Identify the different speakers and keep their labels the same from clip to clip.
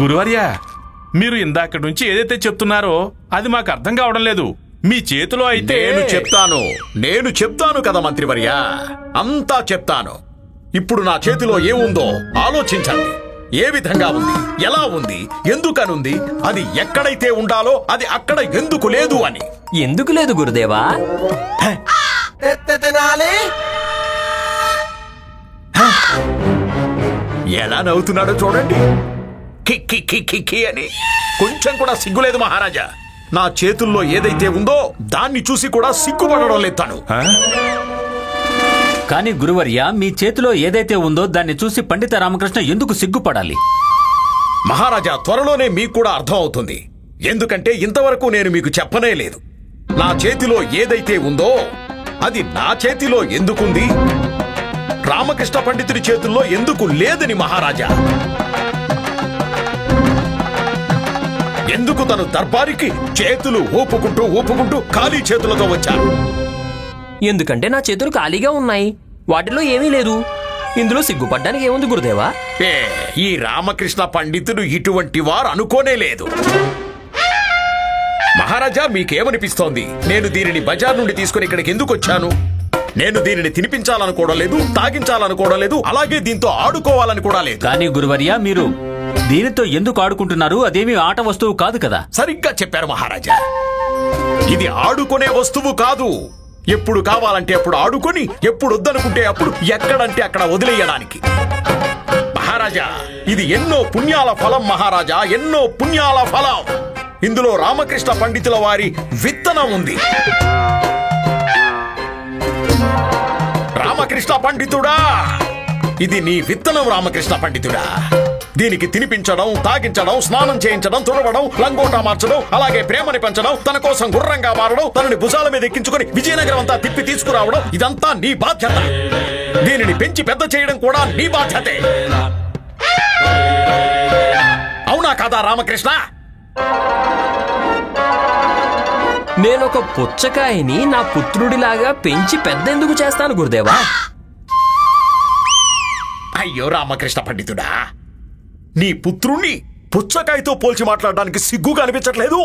Speaker 1: గురువర్యా, మీరు ఇందాక నుంచి ఏదైతే చెప్తున్నారో అది మాకు అర్థం కావడం లేదు. మీ చేతిలో అయితే
Speaker 2: నేను చెప్తాను కదా మంత్రివర్యా, అంతా చెప్తాను. ఇప్పుడు నా చేతిలో ఏముందో ఆలోచించండి. ఏ విధంగా ఉంది, ఎలా ఉంది, ఎందుకనుంది, అది ఎక్కడైతే ఉండాలో అది అక్కడ ఎందుకు లేదు అని.
Speaker 3: ఎందుకు లేదు గురుదేవా?
Speaker 2: ఎలా నవ్వుతున్నాడో చూడండి, కిక్కి కిక్కి కి అని. కొంచెం కూడా సిగ్గులేదు మహారాజా. నా చేతుల్లో ఏదైతే ఉందో దాన్ని చూసి కూడా సిగ్గుపడడం లేదు తను.
Speaker 3: కానీ గురువర్య, మీ చేతిలో ఏదైతే ఉందో దాన్ని చూసి పండిత రామకృష్ణ ఎందుకు సిగ్గుపడాలి?
Speaker 2: మహారాజా, త్వరలోనే మీకు కూడా అర్థం అవుతుంది. ఎందుకంటే ఇంతవరకు నేను మీకు చెప్పనే లేదు. నా చేతిలో ఏదైతే ఉందో అది నా చేతిలో ఎందుకుంది, రామకృష్ణ పండితుడి చేతుల్లో ఎందుకు లేదని మహారాజా. ఎందుకు తను దర్బారికి చేతులు ఊపుకుంటూ ఊపుకుంటూ ఖాళీ చేతులతో వచ్చారు?
Speaker 3: ఎందుకంటే నా చేతులు ఖాళీగా ఉన్నాయి, వాటిలో ఏమీ లేదు. ఇందులో సిగ్గుపడ్డానికి ఏముంది గురుదేవా?
Speaker 2: ఈ రామకృష్ణ పండితుడు ఇటువంటి వారు అనుకోనే లేదు. మహారాజా, మీకేమనిపిస్తోంది? నేను దీనిని బజార్ నుండి తీసుకుని ఇక్కడికి ఎందుకు వచ్చాను? నేను దీనిని తినిపించాలనుకోవడం లేదు, తాగించాలనుకోవడం లేదు, అలాగే దీంతో ఆడుకోవాలని కూడా లేదు.
Speaker 3: కానీ గురువర్య, మీరు దీనితో ఎందుకు ఆడుకుంటున్నారు? అదేమీ ఆట వస్తువు కాదు కదా.
Speaker 2: సరిగ్గా చెప్పారు మహారాజా. ఇది ఆడుకునే వస్తువు కాదు. ఎప్పుడు కావాలంటే అప్పుడు ఆడుకొని, ఎప్పుడు వద్దనుకుంటే అప్పుడు ఎక్కడంటే అక్కడ వదిలేయడానికి. మహారాజా, ఇది ఎన్నో పుణ్యాల ఫలం మహారాజా, ఎన్నో పుణ్యాల ఫలం. ఇందులో రామకృష్ణ పండితుల వారి విత్తనం ఉంది. రామకృష్ణ పండితుడా, ఇది నీ విత్తనం రామకృష్ణ పండితుడా. దీనికి తినిపించడం, తాగించడం, స్నానం చేయించడం, తుడవడం, లంగోటా మార్చడం, అలాగే ప్రేమని పెంచడం, తన కోసం గుర్రంగా మారడం, తనని భుజాల మీద ఎక్కించుకుని విజయనగరం అంతా తిప్పి తీసుకురావడం, ఇదంతా నీ బాధ్యత. దీనిని పెంచి పెద్ద చేయడం కూడా నీ బాధ్యతే. అవునా కాదా రామకృష్ణ?
Speaker 3: నేనొక పుచ్చకాయని నా పుత్రుడిలాగా పెంచి పెద్ద ఎందుకు చేస్తాను గురుదేవా?
Speaker 2: అయ్యో రామకృష్ణ పండితుడా, నీ పుత్రుణ్ణి పుచ్చకాయతో పోల్చి మాట్లాడడానికి సిగ్గుగా అనిపించట్లేదు?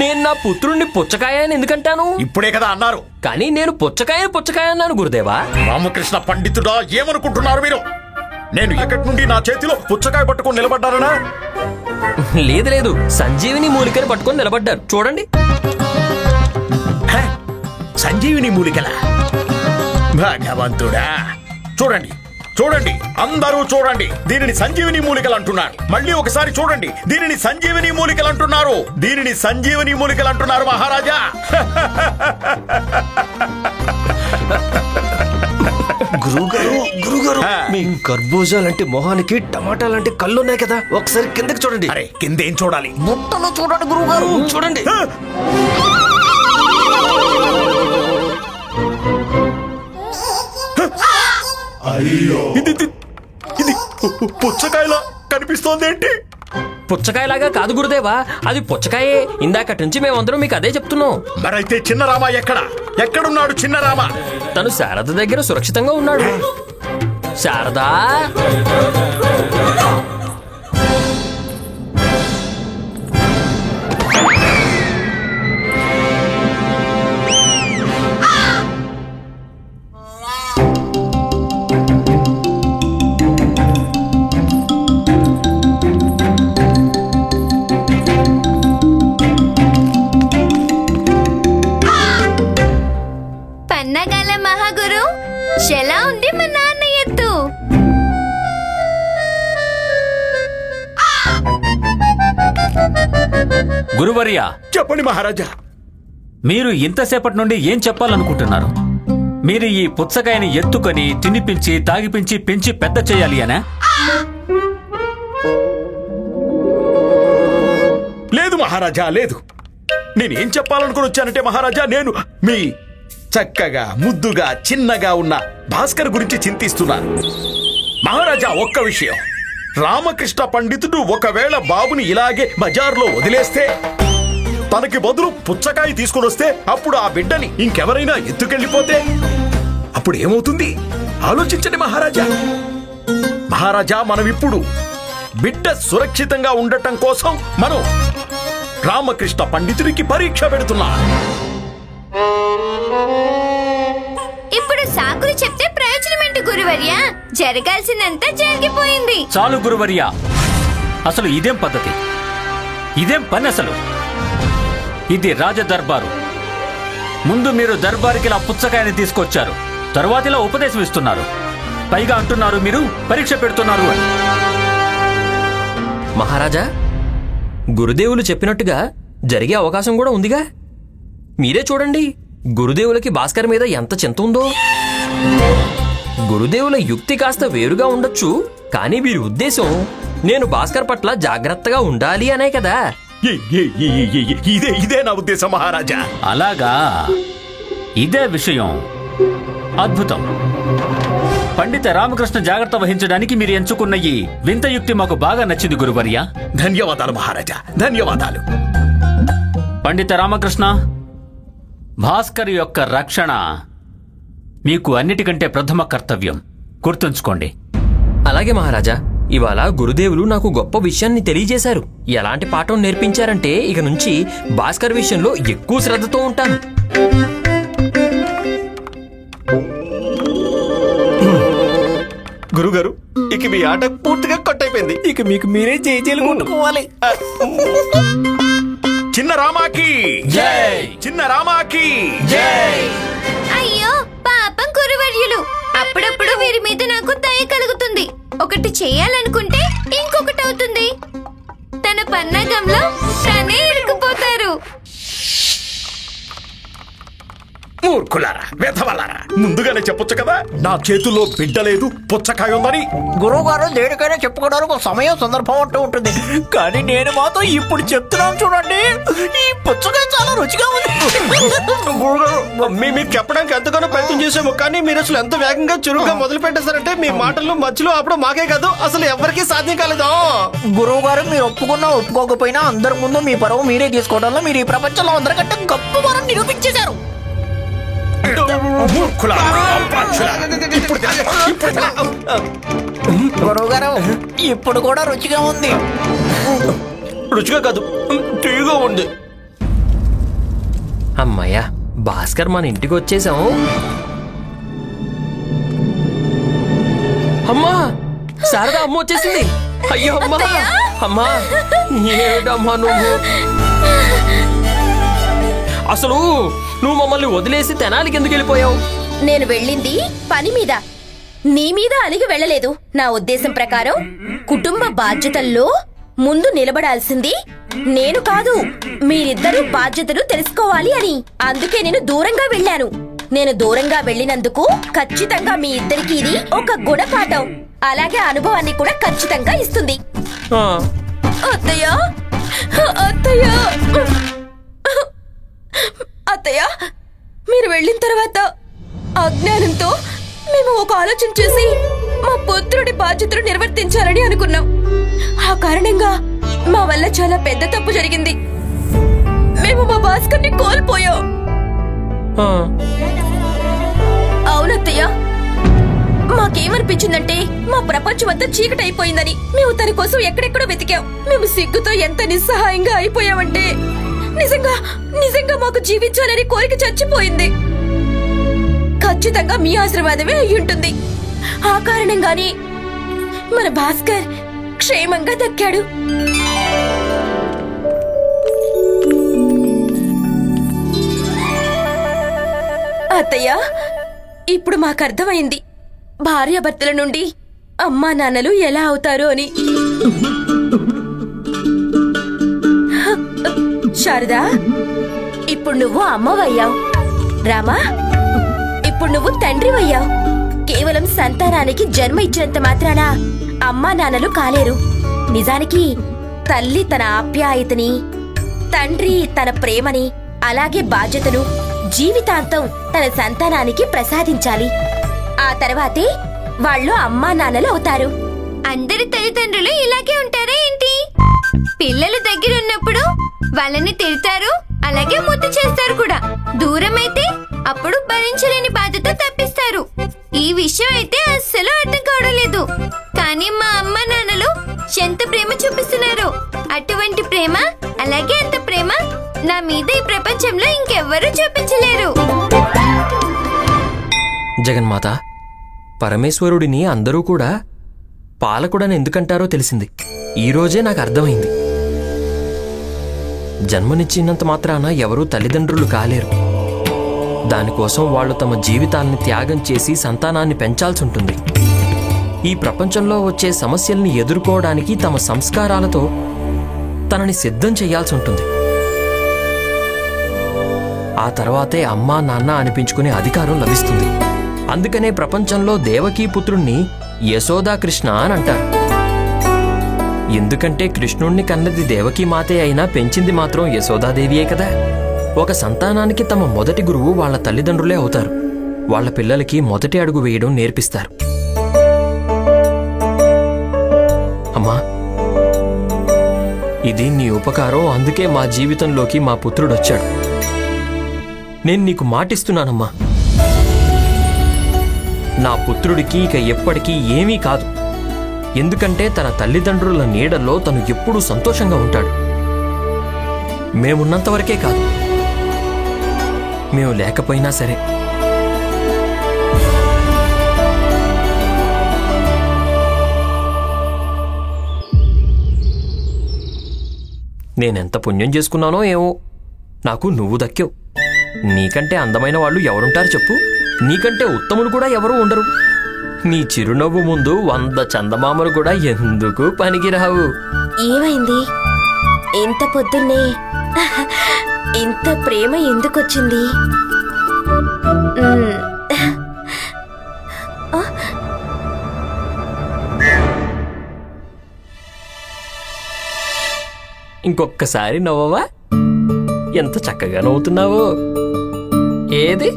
Speaker 3: నేను నా పుత్రుణ్ణి పుచ్చకాయ అని ఎందుకంటాను?
Speaker 2: ఇప్పుడే కదా అన్నారు.
Speaker 3: కానీ నేను పుచ్చకాయ అన్నాను గురుదేవా.
Speaker 2: రామకృష్ణ పండితుడా, ఏమనుకుంటున్నారు మీరు? నేను ఎక్కడి నుండి నా చేతిలో పుచ్చకాయ పట్టుకొని నిలబడ్డానా?
Speaker 3: లేదు లేదు, సంజీవిని మూలికని పట్టుకొని నిలబడ్డారు. చూడండి.
Speaker 2: సంజీవిని మూలికల? భగవంతుడా, చూడండి చూడండి, అందరూ చూడండి. దీనిని సంజీవిని మూలికలు అంటున్నారు. మళ్ళీ ఒకసారి చూడండి, దీనిని సంజీవిని మూలికలు అంటున్నారు. దీనిని సంజీవిని మూలికలు అంటున్నారు మహారాజా.
Speaker 4: గురుగారు, మీ కర్బూజాలంటే మొహానికి టమాటా లాంటి కళ్ళు ఉన్నాయి కదా, ఒకసారి కిందకి చూడండి.
Speaker 2: అరే, కిందేం చూడాలి?
Speaker 4: బుట్టలో చూడండి గురుగారు, చూడండి.
Speaker 2: ఇది పుచ్చకాయలా కనిపిస్తోంది ఏంటి?
Speaker 3: పుచ్చకాయలాగా కాదు గురుదేవా, అది పుచ్చకాయే. ఇందాకటి నుంచి మేమందరం మీకు అదే చెప్తున్నాం.
Speaker 2: మరైతే చిన్నరామ ఎక్కడున్నాడు? చిన్నరామ
Speaker 3: తను శారద దగ్గర సురక్షితంగా ఉన్నాడు. శారదా,
Speaker 5: పన్నగల మహాగురు, ఎలా ఉంది మా నాన్న ఎత్తు?
Speaker 3: గురువర్య,
Speaker 2: చెప్పండి మహారాజా.
Speaker 3: మీరు ఇంతసేపటి నుండి ఏం చెప్పాలనుకుంటున్నారు? మీరు ఈ పుచ్చకాయని ఎత్తుకొని తినిపించి తాగిపించి పెంచి పెద్ద చేయాలి అనా?
Speaker 2: లేదు మహారాజా, లేదు. నేనేం చెప్పాలనుకుని వచ్చానంటే మహారాజా, నేను మీ చక్కగా ముద్దుగా చిన్నగా ఉన్న భాస్కర్ గురించి చింతిస్తున్నాను. మహారాజా, ఒక్క విషయం, రామకృష్ణ పండితుడు ఒకవేళ బాబుని ఇలాగే బజార్లో వదిలేస్తే తనకి బదులు పుచ్చకాయ తీసుకుని వస్తే అప్పుడు ఆ బిడ్డని ఇంకెవరైనా ఎత్తుకెళ్ళిపోతే అప్పుడు ఏమవుతుంది ఆలోచించండి మహారాజా. మహారాజా, మనం ఇప్పుడు బిడ్డ సురక్షితంగా ఉండటం కోసం మనం రామకృష్ణ పండితుడికి పరీక్ష పెడుతున్నా.
Speaker 5: ఇప్పుడు సాకులు చెప్తే ప్రయోజనం ఏంటి గురువర్య? జరగాల్సిందంతా జరిగిపోయింది.
Speaker 3: చాలు గురువర్య, అసలు ఇదేం పద్ధతి? ఇదేం పని? అసలు ఇది రాజ దర్బారు. ముందు మీరు దర్బారుకి ఇలా పుచ్చకాయని తీసుకొచ్చారు, తరువాత ఇలా ఉపదేశం ఇస్తున్నారు, పైగా అంటున్నారు మీరు పరీక్ష పెడుతున్నారు అని.
Speaker 6: మహారాజా, గురుదేవులు చెప్పినట్టుగా జరిగే అవకాశం కూడా ఉందిగా. మీరే చూడండి, గురుదేవులకి భాస్కర్ మీద ఎంత చింత ఉందో. గురుదేవుల యుక్తి కాస్త వేరుగా ఉండొచ్చు, కానీ వీరి ఉద్దేశం నేను భాస్కర్ పట్ల జాగ్రత్తగా ఉండాలి అనే కదా.
Speaker 2: ఇదే నా ఉద్దేశం మహారాజా.
Speaker 3: అలాగా, ఇదే విషయం. అద్భుతం. పండిత రామకృష్ణ జాగ్రత్త వహించడానికి మీరు ఎంచుకున్న ఈ వింత యుక్తి మాకు బాగా నచ్చింది గురువర్య.
Speaker 2: ధన్యవాదాలు మహారాజా, ధన్యవాదాలు.
Speaker 3: పండిత రామకృష్ణ, భాస్కర్ యొక్క రక్షణ మీకు అన్నిటికంటే ప్రథమ కర్తవ్యం, గుర్తుంచుకోండి.
Speaker 6: అలాగే మహారాజా, ఇవాళ గురుదేవులు నాకు గొప్ప విషయాన్ని తెలియజేశారు. ఎలాంటి పాఠం నేర్పించారంటే ఇక నుంచి భాస్కర్ విషయంలో ఎక్కువ శ్రద్ధతో ఉంటాను.
Speaker 4: గురుగారు, ఇక మీ ఆట పూర్తిగా కొట్టయిపోయింది. ఇక మీకు మీరే జైలు కొట్టుకోవాలి.
Speaker 2: చిన్న రామాకి జై, చిన్న రామాకి జై.
Speaker 5: అయ్యో పాపం గురువర్యులు, అప్పుడప్పుడు వీరి మీద నాకు దయ కలుగుతుంది. ఒకటి చేయాలనుకుంటే ఇంకొకటి అవుతుంది. తన పన్నాగంలో తనే ఇరుక్కుపోతారు.
Speaker 2: మూర్ఖులారా, వెధవలారా, ముందుగానే చెప్పొచ్చు కదా నా చేతుల్లో బిడ్డ లేదు, పుచ్చకాయ ఉందని.
Speaker 7: గురువు గారు దేనికైనా చెప్పుకోవడానికి ఒక సమయం సందర్భం అంటూ ఉంటుంది, కానీ నేను మాత్రం ఇప్పుడు చెప్తున్నాను చూడండి, ఈ పుచ్చకాయ చాలా రుచిగా ఉంది.
Speaker 4: గురుగారు, మీరు చెప్పడానికి ఎంతగానో ప్రయత్నం చేసాము, కానీ మీరు అసలు ఎంత వేగంగా చురుగ్గా మొదలు పెట్టేశారంటే మీ మాటలు మధ్యలో అప్పుడు మాకే కాదు అసలు ఎవరికీ సాధ్యం కాలేదు.
Speaker 7: గురువు గారు మీరు ఒప్పుకున్నా ఒప్పుకోకపోయినా అందరి ముందు మీ పరువు మీరే తీసుకోవడంలో మీరు ఈ ప్రపంచంలో అందరికంటే గొప్ప వారం నిరూపించేశారు. గురువు గారు ఇప్పుడు కూడా రుచిగా ఉంది.
Speaker 4: రుచిగా కాదు, తీగా ఉంది.
Speaker 6: అమ్మయ్యా, భాస్కర్ మన ఇంటికి వచ్చేసాం. అమ్మా, శారదా అమ్మ వచ్చేసింది. అయ్యో అమ్మా, అమ్మా ఏమిటమ్మా నువ్వు? అసలు నువ్వు మమ్మల్ని వదిలేసి తెనాలికి ఎందుకు వెళ్ళిపోయావు?
Speaker 8: నేను వెళ్ళింది పని మీద, నీ మీద అలిగి వెళ్ళలేదు. నా ఉద్దేశం ప్రకారం కుటుంబ బాధ్యతల్లో ముందు నిలబడాల్సింది నేను కాదు, మీరిద్దరూ బాధ్యతలు తెలుసుకోవాలి అని. అందుకే నేను దూరంగా వెళ్ళాను. నేను దూరంగా వెళ్ళినందుకు ఖచ్చితంగా మీ ఇద్దరికి ఇది ఒక గుణపాఠం, అలాగే అనుభవాన్ని కూడా ఖచ్చితంగా ఇస్తుంది. అత్తయ్య, అత్తయ్య, అత్తయ్య, మీరు వెళ్ళిన తర్వాత అజ్ఞానంతో మేము ఒక ఆలోచన చేసి మా పుత్రుడి బాధ్యతలు నిర్వర్తించాలని అనుకున్నాం. ఆ కారణంగా మా వల్ల చాలా పెద్ద తప్పు జరిగింది. మేము మా భాస్కర్ని కోల్పోయాం. అవునత్తయ్య, మాకేమనిపించిందంటే మా ప్రపంచం అంతా చీకటైపోయిందని. మేము తన కోసం ఎక్కడెక్కడో వెతికాం. మేము సిగ్గుతో ఎంత నిస్సహాయంగా అయిపోయామంటే నిజంగా నిజంగా మాకు జీవించాలని కోరిక చచ్చిపోయింది. ఖచ్చితంగా మీ ఆశీర్వాదమే అయ్యుంటుంది. ఆ కారణంగానే మన భాస్కర్ క్షేమంగా దక్కాడు. అత్తయ్య, ఇప్పుడు మాకు అర్థమైంది భార్యాభర్తల నుండి అమ్మా నాన్నలు ఎలా అవుతారు అని. శారదా, ఇప్పుడు నువ్వు అమ్మవయ్యావు. రామా, ఇప్పుడు నువ్వు తండ్రివయ్యావు. కేవలం సంతానానికి జన్మ ఇచ్చినంత మాత్రాన అమ్మా నాన్నలు కాలేరు. నిజానికి తల్లి తన ఆప్యాయతని, తండ్రి తన ప్రేమని, అలాగే బాధ్యతను జీవితాంతం తన సంతానానికి ప్రసాదించాలి. ఆ తర్వాతే వాళ్ళు అమ్మా నాన్నలు అవుతారు.
Speaker 5: అందరి తల్లిదండ్రులు ఇలాగే ఉంటారా ఏంటి? పిల్లలు దగ్గర ఉన్నప్పుడు వాళ్ళని తిడతారు, అలాగే ముద్దు చేస్తారు కూడా. దూరం అయితే అప్పుడు భరించలేని బాధతో తప్పిస్తారు. ఈ విషయం అయితే అస్సలు అర్థం కావడం లేదు. కానీ మా అమ్మ నాన్నలు ఎంత ప్రేమ చూపిస్తున్నారు. అటువంటి ప్రేమ, అలాగే అంత ప్రేమ నా మీద ఈ ప్రపంచంలో ఇంకెవ్వరూ చూపించలేరు.
Speaker 6: జగన్మాత, పరమేశ్వరుడిని అందరూ కూడా పాలకుడని ఎందుకంటారో తెలిసింది. ఈరోజే నాకు అర్థమైంది. జన్మనిచ్చినంత మాత్రాన ఎవరూ తల్లిదండ్రులు కాలేరు. దానికోసం వాళ్ళు తమ జీవితాల్ని త్యాగం చేసి సంతానాన్ని పెంచాల్సి ఉంటుంది. ఈ ప్రపంచంలో వచ్చే సమస్యల్ని ఎదుర్కోవడానికి తమ సంస్కారాలతో తనని సిద్ధం చేయాల్సి ఉంటుంది. ఆ తర్వాతే అమ్మా నాన్న అనిపించుకునే అధికారం లభిస్తుంది. అందుకనే ప్రపంచంలో దేవకీ పుత్రుణ్ణి యశోదాకృష్ణ అని అంటారు. ఎందుకంటే కృష్ణుణ్ణి కన్నది దేవకీ మాతే అయినా పెంచింది మాత్రం యశోదాదేవియే కదా. ఒక సంతానానికి తమ మొదటి గురువు వాళ్ళ తల్లిదండ్రులే అవుతారు. వాళ్ళ పిల్లలకి మొదటి అడుగు వేయడం నేర్పిస్తారు. అమ్మా, ఇది నీ ఉపకారం. అందుకే మా జీవితంలోకి మా పుత్రుడొచ్చాడు. నేను నీకు మాటిస్తున్నానమ్మా, నా పుత్రుడికి ఇక ఎప్పటికీ ఏమీ కాదు. ఎందుకంటే తన తల్లిదండ్రుల నీడల్లో తను ఎప్పుడూ సంతోషంగా ఉంటాడు. మేమున్నంతవరకే కాదు, మేము లేకపోయినా సరే. నేనెంత పుణ్యం చేసుకున్నానో ఏమో, నాకు నువ్వు దక్కావు. నీకంటే అందమైన వాళ్ళు ఎవరుంటారు చెప్పు? నీకంటే ఉత్తములు కూడా ఎవరూ ఉండరు. నీ చిరునవ్వు ముందు 100 చందమామలు కూడా ఎందుకు పనికిరావు.
Speaker 8: ఏమైంది? ఇంత పొద్దున్నే ఇంత ప్రేమ ఎందుకొచ్చింది?
Speaker 6: ఇంకొక్కసారి నవ్వవా? ఎంత చక్కగా నవ్వుతున్నావో. ఏది?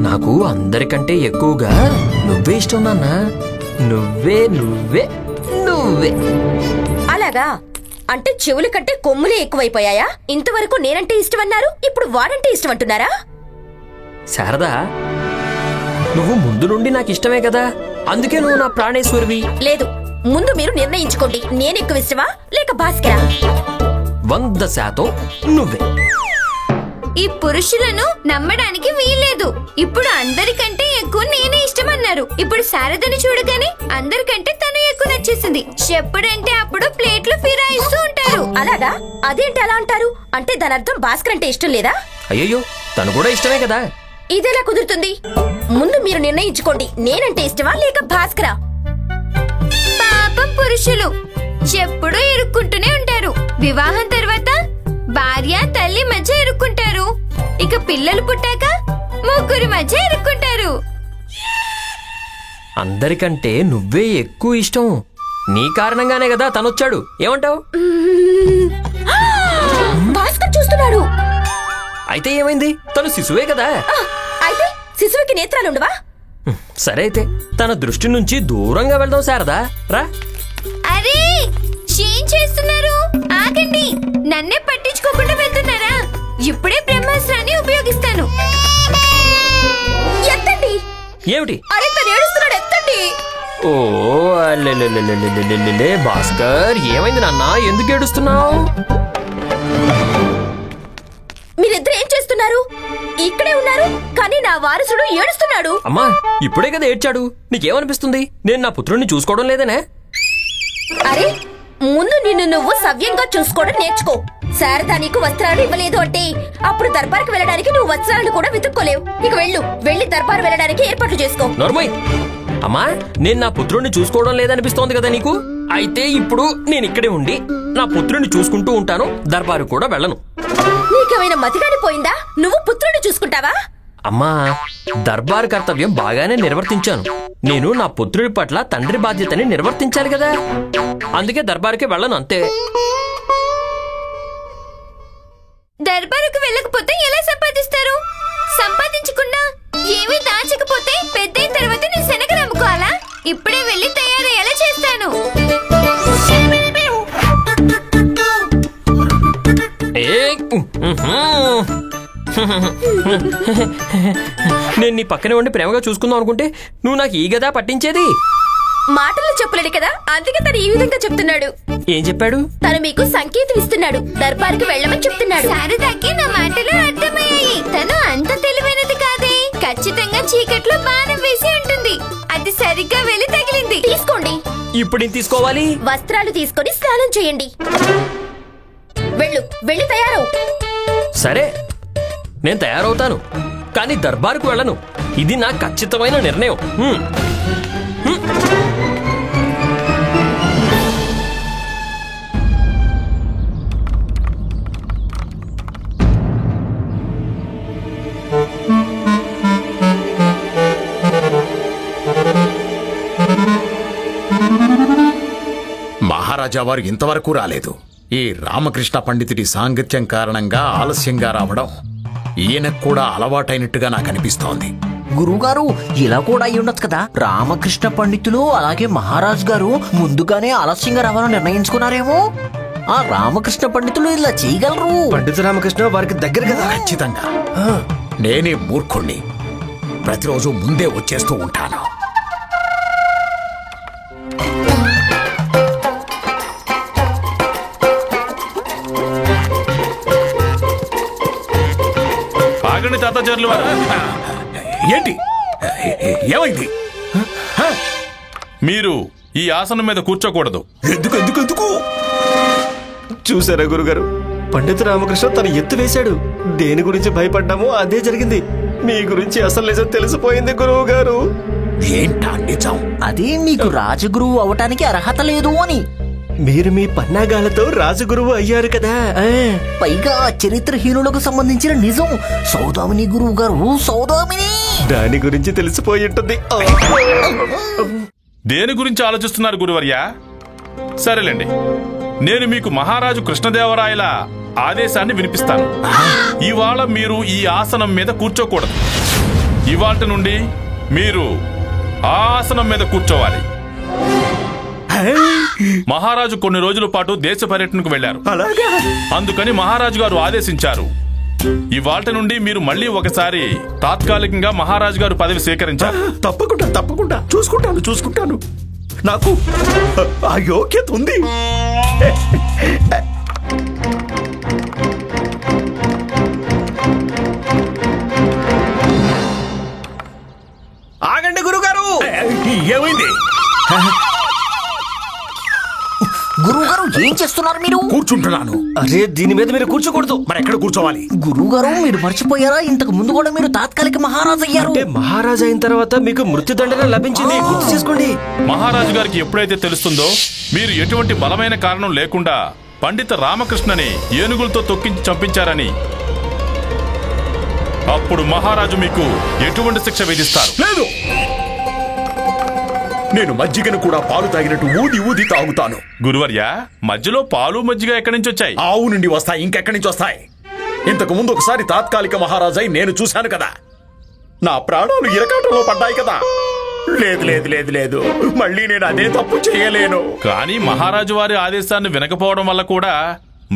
Speaker 6: నాకు అందరికంటే ఎక్కువగా నువ్వే ఇష్టం నాన్న. నువ్వే నువ్వే నువ్వే.
Speaker 8: అలాగా? అంటే చెవుల కంటే కొమ్ములే ఎక్కువైపోయాయా? ఇంతవరకు నేనంటే ఇష్టమన్నారు, ఇప్పుడు వాడంటే ఇష్టం అంటున్నారా?
Speaker 6: శారదా, నువ్వు ముందు నుండి నాకు ఇష్టమే కదా, అందుకే నువ్వు నా ప్రాణేశ్వరివి.
Speaker 8: లేదు, ముందు మీరు నిర్ణయించుకోండి. నేను ఎక్కువ ఇష్టమా లేక భాస్కరా?
Speaker 6: 100% నువ్వే.
Speaker 5: ఈ పురుషులను నమ్మడానికి వీల్లేదు. ఇప్పుడు అందరికంటే ఎక్కువ నేనే ఇష్టమన్నారు. ఇప్పుడు శారదని చూడగానే అందరికంటే తను ఎక్కువ నచ్చేసింది. ఎప్పుడంటే అప్పుడు ప్లేట్లు ఫిరాయిస్తూ ఉంటారు.
Speaker 8: అలాగా? అదేంటి అలా అంటారు? అంటే దాని అర్థం భాస్కర్ అంటే ఇష్టం లేదా?
Speaker 6: అయ్యో, తను కూడా ఇష్టమే కదా.
Speaker 8: ఇదెలా కుదురుతుంది? ముందు మీరు నిర్ణయించుకోండి, నేనంటే ఇష్టమా లేక భాస్కరా?
Speaker 5: పాపం పురుషులు ఎప్పుడూ ఇరుక్కుంటూనే ఉంటారు. వివాహం తర్వాత భార్య తల్లి మధ్య ఇరుక్కుంటారు. ఇక పిల్లలు పుట్టాక ముగ్గురి మధ్య ఇరుక్కుంటారు.
Speaker 6: అందరికంటే నువ్వే ఎక్కువ ఇష్టం. నీ కారణంగానే కదా తనొచ్చాడు. ఏమంటావు?
Speaker 8: భాస్కర్ చూస్తున్నాడు.
Speaker 6: అయితే ఏమైంది? తను శిశువే కదా.
Speaker 8: అయితే శిశువుకి నేత్రాలుండవా?
Speaker 6: సరే, అయితే తన దృష్టి నుంచి దూరంగా వెళ్దాం శారదా. రా.
Speaker 5: అరే, ఏం చేస్తున్నారు? ఆగండి. నన్నే పట్టించుకోకుండా వెళ్తున్నారా? ఇప్పుడే బ్రహ్మాస్త్రాన్ని ఉపయోగిస్తాను.
Speaker 8: ఎత్తండి.
Speaker 6: ఏమిటి?
Speaker 8: అరే, తను ఏడుస్తున్నాడు, ఎత్తండి.
Speaker 6: ఓ అల్లె భాస్కర్, ఏమైంది నాన్న? ఎందుకు ఏడుస్తున్నావు?
Speaker 8: మీరిద్దరు ఏం చేస్తున్నారు? ఇక్కడే ఉన్నారు, కానీ నా వారసుడు ఏడుస్తున్నాడు.
Speaker 6: అమ్మా, ఇప్పుడే కదా ఏడ్చాడు. నీకేమనిపిస్తుంది? నేను నా పుత్రుణ్ణి చూసుకోవడం లేదనే?
Speaker 8: అరే, ముందు నిన్ను నువ్వు సవ్యంగా చూసుకోవడం నేర్చుకో. శారదా నీకు వస్త్రాలు ఇవ్వలేదు అంటే అప్పుడు దర్బార్కి వెళ్ళడానికి నువ్వు వస్త్రాలను కూడా వెతుక్కోలేవు. ఇక వెళ్ళి దర్బార్ వెళ్ళడానికి ఏర్పాట్లు చేసుకో.
Speaker 6: నోర్మోయ్. అమ్మా, నేను నా పుత్రుణ్ణి చూసుకోవడం లేదనిపిస్తోంది కదా నీకు? అయితే ఇప్పుడు నేను ఇక్కడే ఉండి నా పుత్రుణ్ణి చూసుకుంటూ ఉంటాను. దర్బారు కూడా వెళ్ళను.
Speaker 8: నీకేమైనా మతిగాని పోయిందా? నువ్వు పుత్రుడిని చూసుకుంటావా?
Speaker 6: అమ్మా, దర్బారు కర్తవ్యం బాగానే నిర్వర్తించాను. నేను నా పుత్రుడి పట్ల తండ్రి బాధ్యతని నిర్వర్తించాలి కదా. అందుకే దర్బారుకి వెళ్ళను, అంతే.
Speaker 5: దర్బారుకు వెళ్ళకపోతే ఎలా సంపాదిస్తారు? సంపాదించకుండా ఏమీ దాచకపోతే పెద్దయిన తర్వాత నీ శనగలు అమ్ముకోవాలా? ఇప్పుడే వెళ్ళి తయారయ్యేలా చేస్తాను.
Speaker 6: నేను నీ పక్కనే ఉండి ప్రేమగా చూసుకుందాం అనుకుంటే నువ్వు నాకు ఈ గదా పట్టించేది.
Speaker 8: మాటల్లో చెప్పలేడు కదా, అందుకే తను ఈ విధంగా చెప్తున్నాడు.
Speaker 6: ఏం చెప్పాడు?
Speaker 8: తను మీకు సంకేతం ఇస్తున్నాడు, దర్బారుకి వెళ్ళమని చెప్తున్నాడు.
Speaker 5: శారదాకి నా మాటలు అర్థమయ్యాయి. తను అంత తెలివైనది కాదే. ఖచ్చితంగా చీకట్లో బాణం వేసి ఉంటుంది. అది సరిగ్గా వెళ్ళి తగిలింది.
Speaker 8: తీసుకోండి.
Speaker 6: ఇప్పుడు ఏం తీసుకోవాలి?
Speaker 8: వస్త్రాలు తీసుకొని స్నానం చేయండి. వెళ్ళి తయారవు.
Speaker 6: సరే, నేను తయారవుతాను, కానీ దర్బారుకు వెళ్ళను. ఇది నా ఖచ్చితమైన నిర్ణయం.
Speaker 2: మహారాజా వారు ఇంతవరకు రాలేదు. ఈ రామకృష్ణ పండితుడి సాంగత్యం కారణంగా ఆలస్యంగా రావడం ఈయనకు కూడా అలవాటైనట్టుగా నాకు అనిపిస్తోంది.
Speaker 7: గురువుగారు, ఇలా కూడా అయి ఉండొచ్చు కదా. రామకృష్ణ పండితులు అలాగే మహారాజ్ గారు ముందుగానే ఆలస్యంగా రావాలని నిర్ణయించుకున్నారేమో. ఆ రామకృష్ణ పండితులు ఇలా చేయగలరు.
Speaker 4: పండిత రామకృష్ణ వారికి దగ్గర కదా.
Speaker 2: ఖచ్చితంగా. నేనే మూర్ఖుణ్ణి. ప్రతిరోజు ముందే వచ్చేస్తూ ఉంటాను.
Speaker 1: ఆగండి తాతాచార్యులు వారు.
Speaker 2: ఏంటి? ఏమైంది?
Speaker 1: మీరు ఈ ఆసనం మీద కూర్చోకూడదు.
Speaker 2: ఎందుకు ఎందుకు ఎందుకు?
Speaker 4: చూసారా గురుగారు, పండిత రామకృష్ణ తన ఎత్తు వేశాడు. దేని గురించి భయపడ్డామో అదే జరిగింది. మీ గురించి అసలు నిజం తెలిసిపోయింది గురువు గారు.
Speaker 2: ఏంటా నిజం?
Speaker 7: అదే మీకు రాజగురువు అవటానికి అర్హత లేదు అని.
Speaker 4: మీరు మీ పన్నాగాలతో రాజగురువు అయ్యారు కదా.
Speaker 7: పైగా చరిత్రహీనులకు సంబంధించిన నిజం. సౌదామిని గురువు గారు, సౌదామిని.
Speaker 4: దాని గురించి తెలిసిపోయి ఉంటుంది.
Speaker 1: దేని గురించి ఆలోచిస్తున్నారు గురువర్య? సరేలేండి, నేను మీకు మహారాజు కృష్ణదేవరాయల ఆదేశాన్ని వినిపిస్తాను. ఇవాళ మీరు ఈ ఆసనం మీద కూర్చోకూడదు. ఇవాళ నుండి మీరు ఆ ఆసనం మీద కూర్చోవాలి. మహారాజు కొన్ని రోజుల పాటు దేశ పర్యటనకు వెళ్లారు. అందుకని మహారాజు గారు ఆదేశించారు, ఇవాళ నుండి మీరు మళ్ళీ ఒకసారి తాత్కాలికంగా మహారాజు గారు పదవి స్వీకరించారు.
Speaker 2: తప్పకుండా తప్పకుండా చూసుకుంటాను. నాకు ఆ యోగ్యత ఉంది.
Speaker 4: ఆగండి గురుగారు.
Speaker 2: ఏమైంది?
Speaker 7: గురువుగారు, ఏం చేస్తున్నారు మీరు?
Speaker 2: కూర్చుంటున్నాను.
Speaker 4: అరే, దీని మీద మీరు కూర్చోకూడదు.
Speaker 2: మరి ఎక్కడ కూర్చోవాలి?
Speaker 7: గురువుగారు, మీరు మర్చిపోయారా? ఇంతకు ముందు కూడా మీరు తాత్కాలిక మహారాజు అయ్యారు.
Speaker 4: అంటే మహారాజు అయిన తర్వాత మీకు మృత్యుదండన లభించింది. గుర్తు చేసుకోండి.
Speaker 1: మహారాజు గారికి ఎప్పుడైతే తెలుస్తుందో మీరు ఎటువంటి బలమైన కారణం లేకుండా పండిత రామకృష్ణని ఏనుగులతో తొక్కించి చంపించారని, అప్పుడు మహారాజు మీకు ఎటువంటి శిక్ష విధిస్తారు?
Speaker 2: లేదు, నేను మజ్జిగను కూడా పాలు తాగినట్టు ఊది తాగుతాను.
Speaker 1: గురువర్య, మధ్యలో పాలు మజ్జిగ ఎక్కడి నుంచి వచ్చాయి?
Speaker 2: ఆవు నుండి వస్తాయి, ఇంకెక్కడి నుంచి వస్తాయి? ఇంతకు ముందు ఒకసారి తాత్కాలిక మహారాజై నేను చూశాను కదా. నా ప్రాణాలు ఇరకాటంలో పడ్డాయి కదా. లేదు లేదు లేదు లేదు, మళ్ళీ నేను అదే తప్పు చేయలేను.
Speaker 1: కానీ మహారాజు వారి ఆదేశాన్ని వినకపోవడం వల్ల కూడా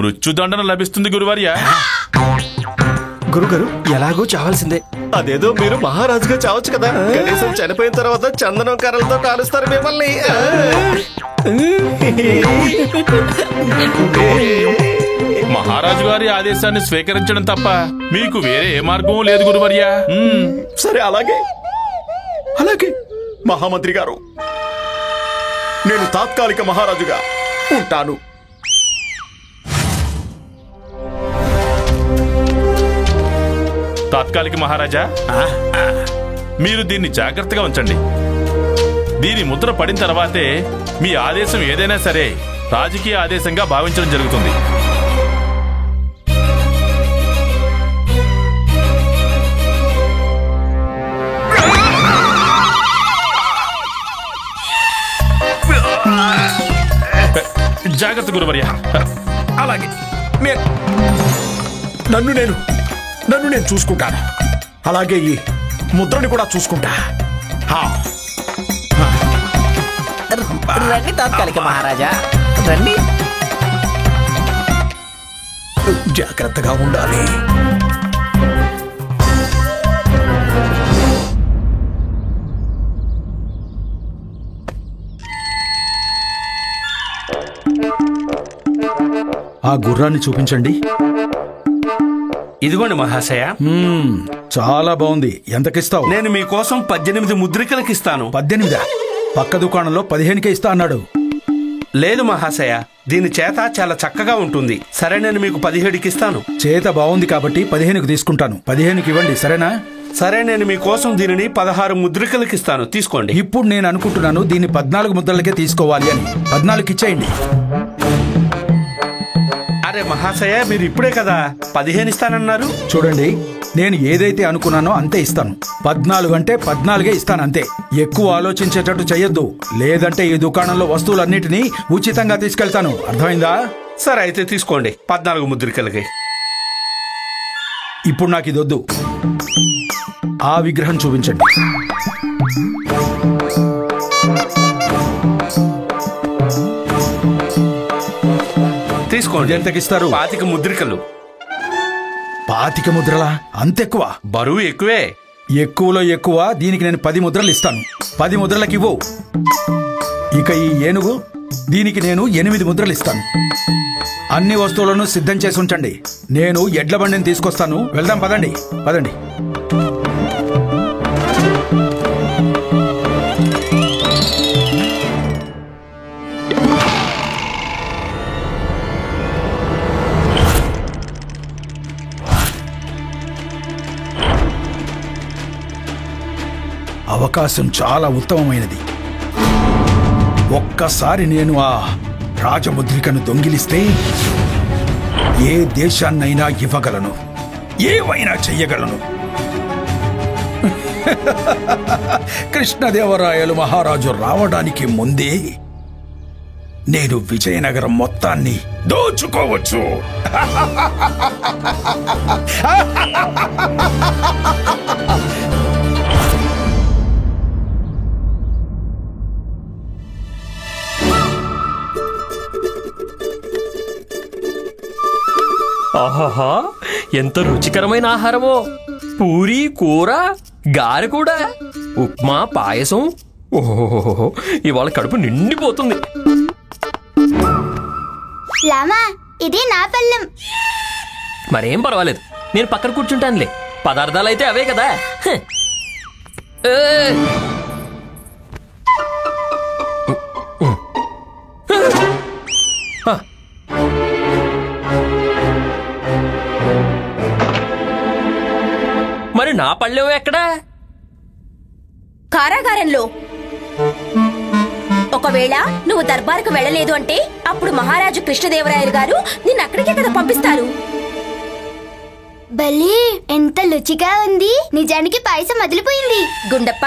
Speaker 1: మృత్యుదండన లభిస్తుంది గురువర్య.
Speaker 4: గురుగారు, ఎలాగో చావాల్సిందే. అదేదో మీరు మహారాజుగా చావచ్చు కదా. కనీసం చనిపోయిన తర్వాత చందనం కర్రలతో కాలుస్తారు మిమ్మల్ని.
Speaker 1: మహారాజు గారి ఆదేశాన్ని స్వీకరించడం తప్ప మీకు వేరే ఏ మార్గం లేదు గురువర్య.
Speaker 2: సరే, అలాగే మహామంత్రి గారు, నేను తాత్కాలిక మహారాజుగా ఉంటాను.
Speaker 1: తాత్కాలిక మహారాజా, మీరు దీన్ని జాగ్రత్తగా ఉంచండి. దీని ముద్ర పడిన తర్వాతే మీ ఆదేశం ఏదైనా సరే రాజకీయ ఆదేశంగా భావించడం జరుగుతుంది. జాగ్రత్త గురువర్య.
Speaker 2: అలాగే, నన్ను నేను చూసుకుంటాను. అలాగే ఈ ముద్రని కూడా చూసుకుంటా.
Speaker 7: రండి తాత్కాలిక మహారాజా, రండి.
Speaker 2: జాగ్రత్తగా ఉండాలి.
Speaker 9: ఆ గుర్రాన్ని చూపించండి.
Speaker 10: ఇదిగోండి మహాశయ.
Speaker 9: చాలా బాగుంది. ఎంతకిస్తావు?
Speaker 10: నేను మీకోసం 18 ముద్రికలకి ఇస్తాను.
Speaker 9: 18? పక్క దుకాణంలో 15కే ఇస్తా అన్నాడు.
Speaker 10: లేదు మహాశయ, దీని చేత చాలా చక్కగా ఉంటుంది. సరే, నేను మీకు 17కి ఇస్తాను.
Speaker 9: చేత బాగుంది కాబట్టి 15కు తీసుకుంటాను. 15కి ఇవ్వండి, సరేనా?
Speaker 10: సరే, నేను మీకోసం దీనిని 16 ముద్రికలకి ఇస్తాను. తీసుకోండి.
Speaker 9: ఇప్పుడు నేను అనుకుంటున్నాను దీన్ని 14 ముద్రలకే తీసుకోవాలి అని. 14కి ఇచ్చేయండి.
Speaker 10: అరే మహాశయ, మీరు ఇప్పుడే కదా 15 ఇస్తానన్నారు.
Speaker 9: చూడండి, నేను ఏదైతే అనుకున్నానో అంతే ఇస్తాను. 14 అంటే 14గే ఇస్తాను అంతే. ఎక్కువ ఆలోచించేటట్టు చెయ్యొద్దు, లేదంటే ఈ దుకాణంలో వస్తువులన్నిటినీ ఉచితంగా తీసుకెళ్తాను. అర్థమైందా?
Speaker 10: సరే, అయితే తీసుకోండి 14 ముద్రికలకి.
Speaker 9: ఇప్పుడు నాకు ఇది వద్దు. ఆ విగ్రహం చూపించండి.
Speaker 10: తీసుకోండి.
Speaker 9: ఎంతకిస్తారు?
Speaker 10: 25 ముద్రికలు.
Speaker 9: 25 ముద్రలా? అంతెక్కువ?
Speaker 10: బరువు ఎక్కువే.
Speaker 9: ఎక్కువలో ఎక్కువ దీనికి నేను 10 ముద్రలు ఇస్తాను. 10 ముద్రలకి ఇవ్వు. ఇక ఈ ఏనుగు, దీనికి నేను 8 ముద్రలు ఇస్తాను. అన్ని వస్తువులను సిద్ధం చేసి ఉంచండి. నేను ఎడ్ల బండిని తీసుకొస్తాను. వెళ్దాం, పదండి పదండి. అవకాశం చాలా ఉత్తమమైనది. ఒక్కసారి నేను ఆ రాజముద్రికను దొంగిలిస్తే ఏ దేశాన్నైనా ఇవ్వగలను, ఏమైనా చెయ్యగలను. కృష్ణదేవరాయలు మహారాజు రావడానికి ముందే నేను విజయనగరం మొత్తాన్ని దోచుకోవచ్చు.
Speaker 6: ఆహాహా, ఎంత రుచికరమైన ఆహారమో! పూరి, కూర, గారె కూడా, ఉప్మా, పాయసం. ఓహో, ఇవాళ కడుపు నిండిపోతుంది.
Speaker 5: లామా, ఇది నా పళ్ళెం.
Speaker 6: మరేం పర్వాలేదు, నేను పక్కన కూర్చుంటానులే. పదార్థాలైతే అవే కదా. మరి నా పళ్ళెం ఎక్కడా?
Speaker 8: కారాగారంలో. ఒకవేళ నువ్వు దర్బారుకు వెళ్ళలేదు అంటే అప్పుడు మహారాజు కృష్ణదేవరాయలు గారు నిన్ను అక్కడికే కదా పంపిస్తారు.
Speaker 5: భలే, ఎంత రుచిగా ఉంది. నిజానికి పాయసం వదిలిపోయింది.
Speaker 8: గుండప్ప,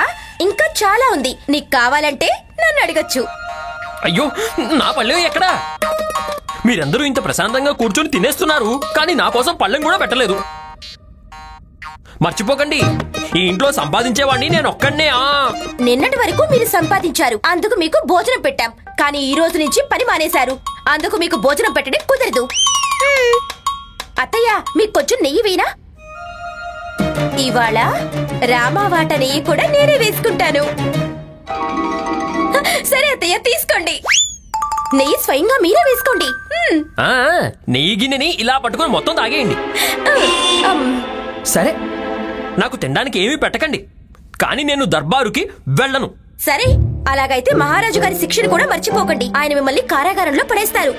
Speaker 8: ఇంకా చాలా ఉంది. నీకు కావాలంటే నన్ను అడగచ్చు.
Speaker 6: అయ్యో, నా పళ్ళెం ఎక్కడా? మీరందరూ ఇంత ప్రశాంతంగా కూర్చొని తినేస్తున్నారు, కానీ నా కోసం పళ్ళెం కూడా పెట్టలేదు. మర్చిపోకండి, ఈ ఇంట్లో సంపాదించేవాడిని నేను ఒక్కడినే.
Speaker 8: నిన్నటి వరకు మీరు సంపాదించారు, అందుకు మీకు భోజనం పెట్టాం. కానీ ఈ రోజు నుంచి పని మానేశారు, అందుకు మీకు భోజనం పెట్టడం కుదరదు. అత్తయ్య, మీకు కొంచెం నెయ్యి వేయనా? ఇవాళ రామావాట నెయ్యి కూడా నేనే వేసుకుంటాను. సరే అత్తయ్య, తీసుకోండి. నెయ్యి స్వయంగా మీరే వేసుకోండి.
Speaker 6: నెయ్యి గిన్నెని ఇలా పట్టుకొని మొత్తం తాగేయండి. సరే, నాకు తినడానికి ఏమీ పెట్టకండి, కానీ నేను దర్బారుకి వెళ్ళను.
Speaker 8: సరే, అలాగైతే మహారాజు గారి శిక్షను కూడా మర్చిపోకండి. ఆయన మిమ్మల్ని కారాగారంలో పడేస్తారు.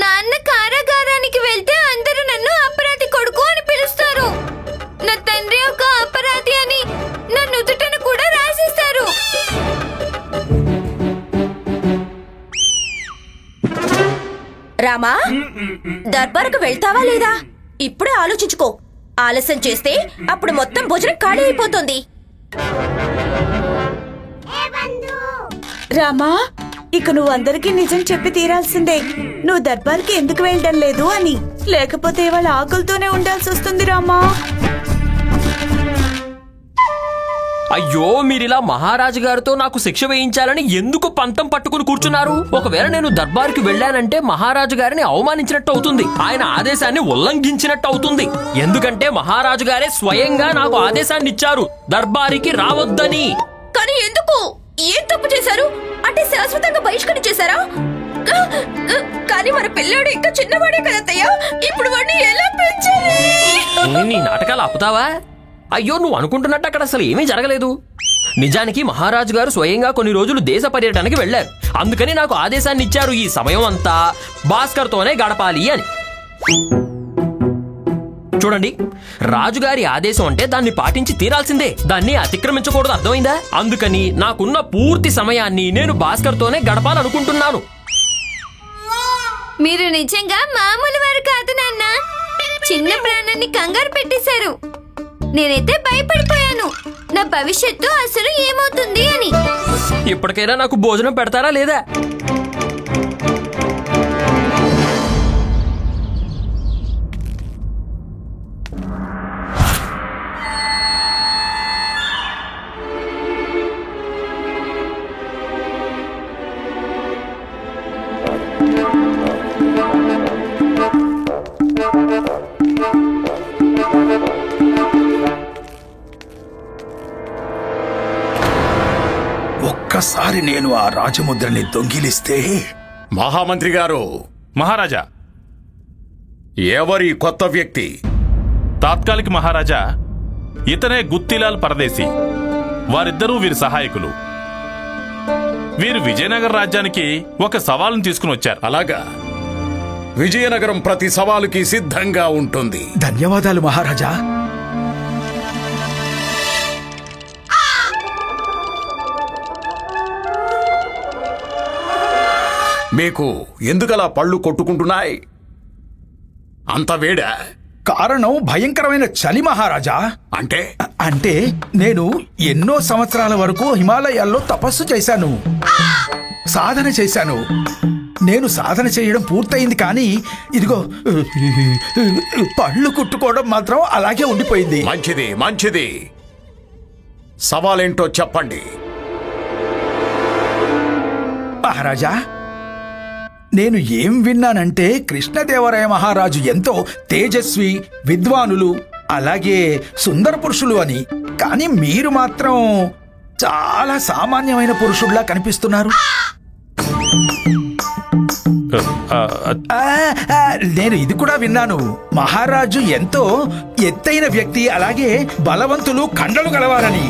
Speaker 5: నాన్న కారాగారానికి వెళ్తే అందరూ నన్ను అపరాధి కొడుకు అని పిలుస్తారు. నా తండ్రి ఒక అపరాధి అని నా నుదుటను కూడా రాసిస్తారు.
Speaker 8: రామా, దర్బారుకు వెళ్తావా లేదా? ఇప్పుడే ఆలోచించుకో. ఆలస్యం చేస్తే అప్పుడు మొత్తం భోజనం ఖాళీ అయిపోతుంది.
Speaker 11: రామా, ఇక నువ్వు అందరికీ నిజం చెప్పి తీరాల్సిందే. నువ్వు దర్బార్కి ఎందుకు వెళ్ళడం లేదు అని. లేకపోతే వాళ్ళ ఆకులతోనే ఉండాల్సి వస్తుంది రామా.
Speaker 6: అయ్యో, మీరిలా మహారాజు గారితో నాకు శిక్ష వేయించాలని ఎందుకు పంతం పట్టుకుని కూర్చున్నారు? ఒకవేళ నేను దర్బారుకి వెళ్ళానంటే మహారాజు గారిని అవమానించినట్టు అవుతుంది, ఆయన ఆదేశాన్ని ఉల్లంఘించినట్టు అవుతుంది. ఎందుకంటే మహారాజు గారే స్వయంగా నాకు ఆదేశాన్ని ఇచ్చారు దర్బారికి రావద్దని.
Speaker 8: కానీ ఎందుకు? ఏం తప్పు చేశారు? అంటే శాశ్వతంగా బహిష్కరించేశారా? కానీ మన పిల్లాడు ఇంకా చిన్నవాడే కదత్తయ్యా, ఇప్పుడు వాడిని ఎలా పెంచాలి?
Speaker 6: నీ నాటకాలు ఆపుతావా? అయ్యో, నువ్వు అనుకుంటున్నట్టు అక్కడ అసలు ఏమీ జరగలేదు. నిజానికి మహారాజు గారు స్వయంగా కొన్ని రోజులు దేశ పర్యటనకి వెళ్లారు. అందుకని నాకు ఆదేశాన్ని ఇచ్చారు ఈ సమయం అంతా భాస్కర్తోనే గడపాలి అని. చూడండి, రాజుగారి ఆదేశం అంటే దాన్ని పాటించి తీరాల్సిందే, దాన్ని అతిక్రమించకూడదు, అర్థమైందా? అందుకని నాకున్న పూర్తి సమయాన్ని నేను భాస్కర్తోనే గడపాలనుకుంటున్నాను.
Speaker 5: మీరు నిజంగా మామూలు వారు కాదు నాన్న. చిన్న ప్రాణాన్ని కంగారు పెట్టేశారు. నేనైతే భయపడిపోయాను, నా భవిష్యత్తు అసలు ఏమవుతుంది అని.
Speaker 6: ఇప్పటికైనా నాకు భోజనం పెడతారా లేదా?
Speaker 9: ఒక్కసారి నేను ఆ రాజముద్రని దొంగిలిస్తే.
Speaker 2: మహామంత్రి గారు.
Speaker 1: మహారాజా.
Speaker 2: ఎవరి కొత్త వ్యక్తి?
Speaker 1: తాత్కాలిక మహారాజా, ఇతనే గుత్తిలాల్ పరదేశీ. వారిద్దరూ వీరి సహాయకులు. వీరు విజయనగర రాజ్యానికి ఒక సవాలును తీసుకుని వచ్చారు.
Speaker 2: అలాగా? విజయనగరం ప్రతి సవాలుకి సిద్ధంగా ఉంటుంది.
Speaker 9: ధన్యవాదాలు మహారాజా.
Speaker 2: మీకు ఎందుకలా పళ్ళు కొట్టుకుంటున్నాయి? అంత వేడా?
Speaker 9: కారణం భయంకరమైన చలి మహారాజా. అంటే నేను ఎన్నో సంవత్సరాల వరకు హిమాలయాల్లో తపస్సు చేశాను, సాధన చేశాను. నేను సాధన చేయడం పూర్తయింది, కానీ ఇదిగో పళ్ళు కుట్టుకోవడం మాత్రం అలాగే ఉండిపోయింది.
Speaker 2: మంచిది మంచిది. సవాలేంటో చెప్పండి.
Speaker 9: మహారాజా, నేను ఏం విన్నానంటే కృష్ణదేవరాయ మహారాజు ఎంతో తేజస్వి, విద్వానులు, అలాగే సుందర పురుషులు అని. కానీ మీరు మాత్రం చాలా సామాన్యమైన పురుషుల్లా కనిపిస్తున్నారు. నేను ఇది కూడా విన్నాను, మహారాజు ఎంతో ఎత్తైన వ్యక్తి, అలాగే బలవంతులు, కండలు గలవారని.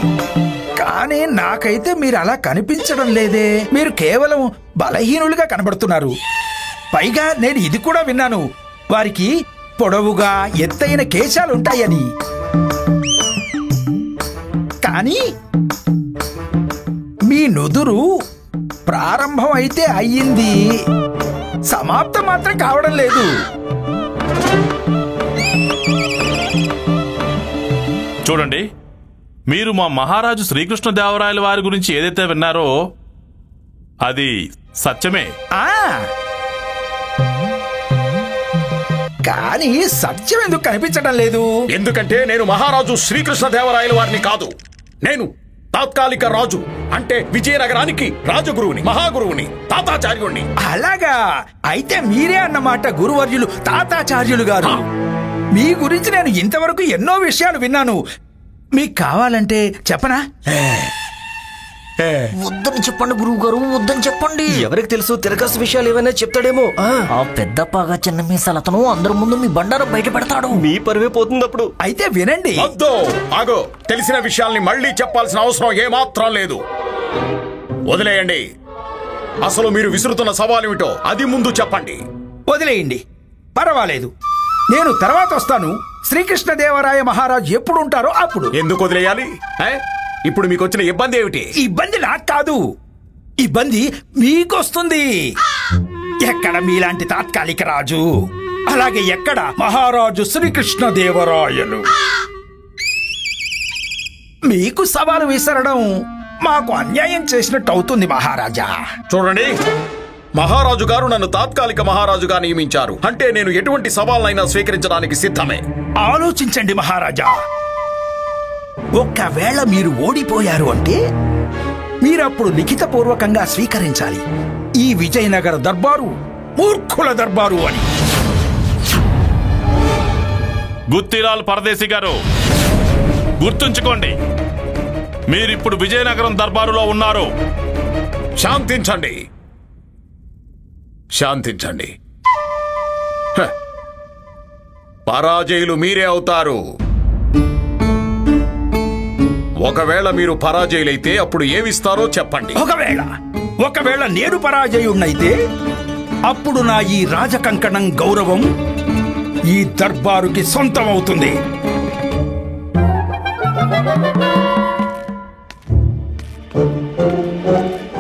Speaker 9: కానీ నాకైతే మీరు అలా కనిపించడం లేదే, మీరు కేవలం బలహీనులుగా కనబడుతున్నారు. పైగా నేను ఇది కూడా విన్నాను, వారికి పొడవుగా ఎత్తైన కేశాలుంటాయని. కానీ మీ నుదురు ప్రారంభం అయితే అయ్యింది, సమాప్తం మాత్రం కావడం లేదు.
Speaker 1: చూడండి, మీరు మా మహారాజు శ్రీకృష్ణదేవరాయల వారి గురించి ఏదైతే విన్నారో అది సత్యమే.
Speaker 9: కానీ సత్యం ఎందుకు కనిపించడం లేదు?
Speaker 2: ఎందుకంటే నేను మహారాజు శ్రీకృష్ణదేవరాయల వారిని కాదు. నేను తాత్కాలిక రాజు, అంటే విజయనగరానికి రాజగురువుని, మహాగురువుని, తాతాచార్యుణ్ణి.
Speaker 9: అలాగా? అయితే మీరే అన్నమాట గురువర్యులు తాతాచార్యులు గారు. మీ గురించి నేను ఇంతవరకు ఎన్నో విషయాలు విన్నాను. మీకు కావాలంటే చెప్పనా?
Speaker 7: వద్దని చెప్పండి గురువు గారు, వద్దని చెప్పండి.
Speaker 4: ఎవరికి తెలుసు, తిరగస్ విషయాలు ఏమైనా చెప్తాడేమో.
Speaker 7: ఆ పెద్ద పాగా చిన్న మీసాలతను అందరి ముందు మీ బండారం బయట పెడతాడు.
Speaker 4: మీ పరువే పోతుంది అప్పుడు.
Speaker 9: అయితే వినండి.
Speaker 2: ఆగో, తెలిసిన విషయాల్ని మళ్ళీ చెప్పాల్సిన అవసరం ఏమాత్రం లేదు. వదిలేయండి. అసలు మీరు విసురుతున్న సవాలేమిటో అది ముందు చెప్పండి.
Speaker 9: వదిలేయండి, పర్వాలేదు, నేను తర్వాత వస్తాను. శ్రీకృష్ణదేవరాయ మహారాజు ఎప్పుడు ఉంటారో అప్పుడు.
Speaker 2: ఎందుకు వదిలేయాలి? ఇప్పుడు మీకు వచ్చిన ఇబ్బంది ఏమిటి?
Speaker 9: ఇబ్బంది నాకు కాదు, ఇబ్బంది మీకొస్తుంది. ఎక్కడ మీలాంటి తాత్కాలిక రాజు, అలాగే ఎక్కడ మహారాజు శ్రీకృష్ణదేవరాయలు. మీకు సవాలు విసరడం మాకు అన్యాయం చేసినట్టు అవుతుంది మహారాజా.
Speaker 2: చూడండి, మహారాజు గారు నన్ను తాత్కాలిక మహారాజుగా నియమించారు అంటే నేను ఎటువంటి సవాళ్ళైనా స్వీకరించడానికి సిద్ధమే.
Speaker 9: ఆలోచించండి మహారాజా, ఒక్కవేళ మీరు ఓడిపోయారు అంటే మీరప్పుడు లిఖితపూర్వకంగా స్వీకరించాలి ఈ విజయనగర దర్బారు మూర్ఖుల దర్బారు అని.
Speaker 1: గుత్తిలాల్ పరదేశి గారు, గుర్తుంచుకోండి, మీరిప్పుడు విజయనగరం దర్బారులో ఉన్నారు.
Speaker 2: శాంతించండి, శాంతించండి. పరాజయులు మీరే అవుతారు. ఒకవేళ మీరు పరాజయులైతే అప్పుడు ఏమిస్తారో చెప్పండి.
Speaker 9: ఒకవేళ నేను పరాజయుణ్ణైతే అప్పుడు నా ఈ రాజకంకణం గౌరవం ఈ దర్బారుకి సొంతమవుతుంది.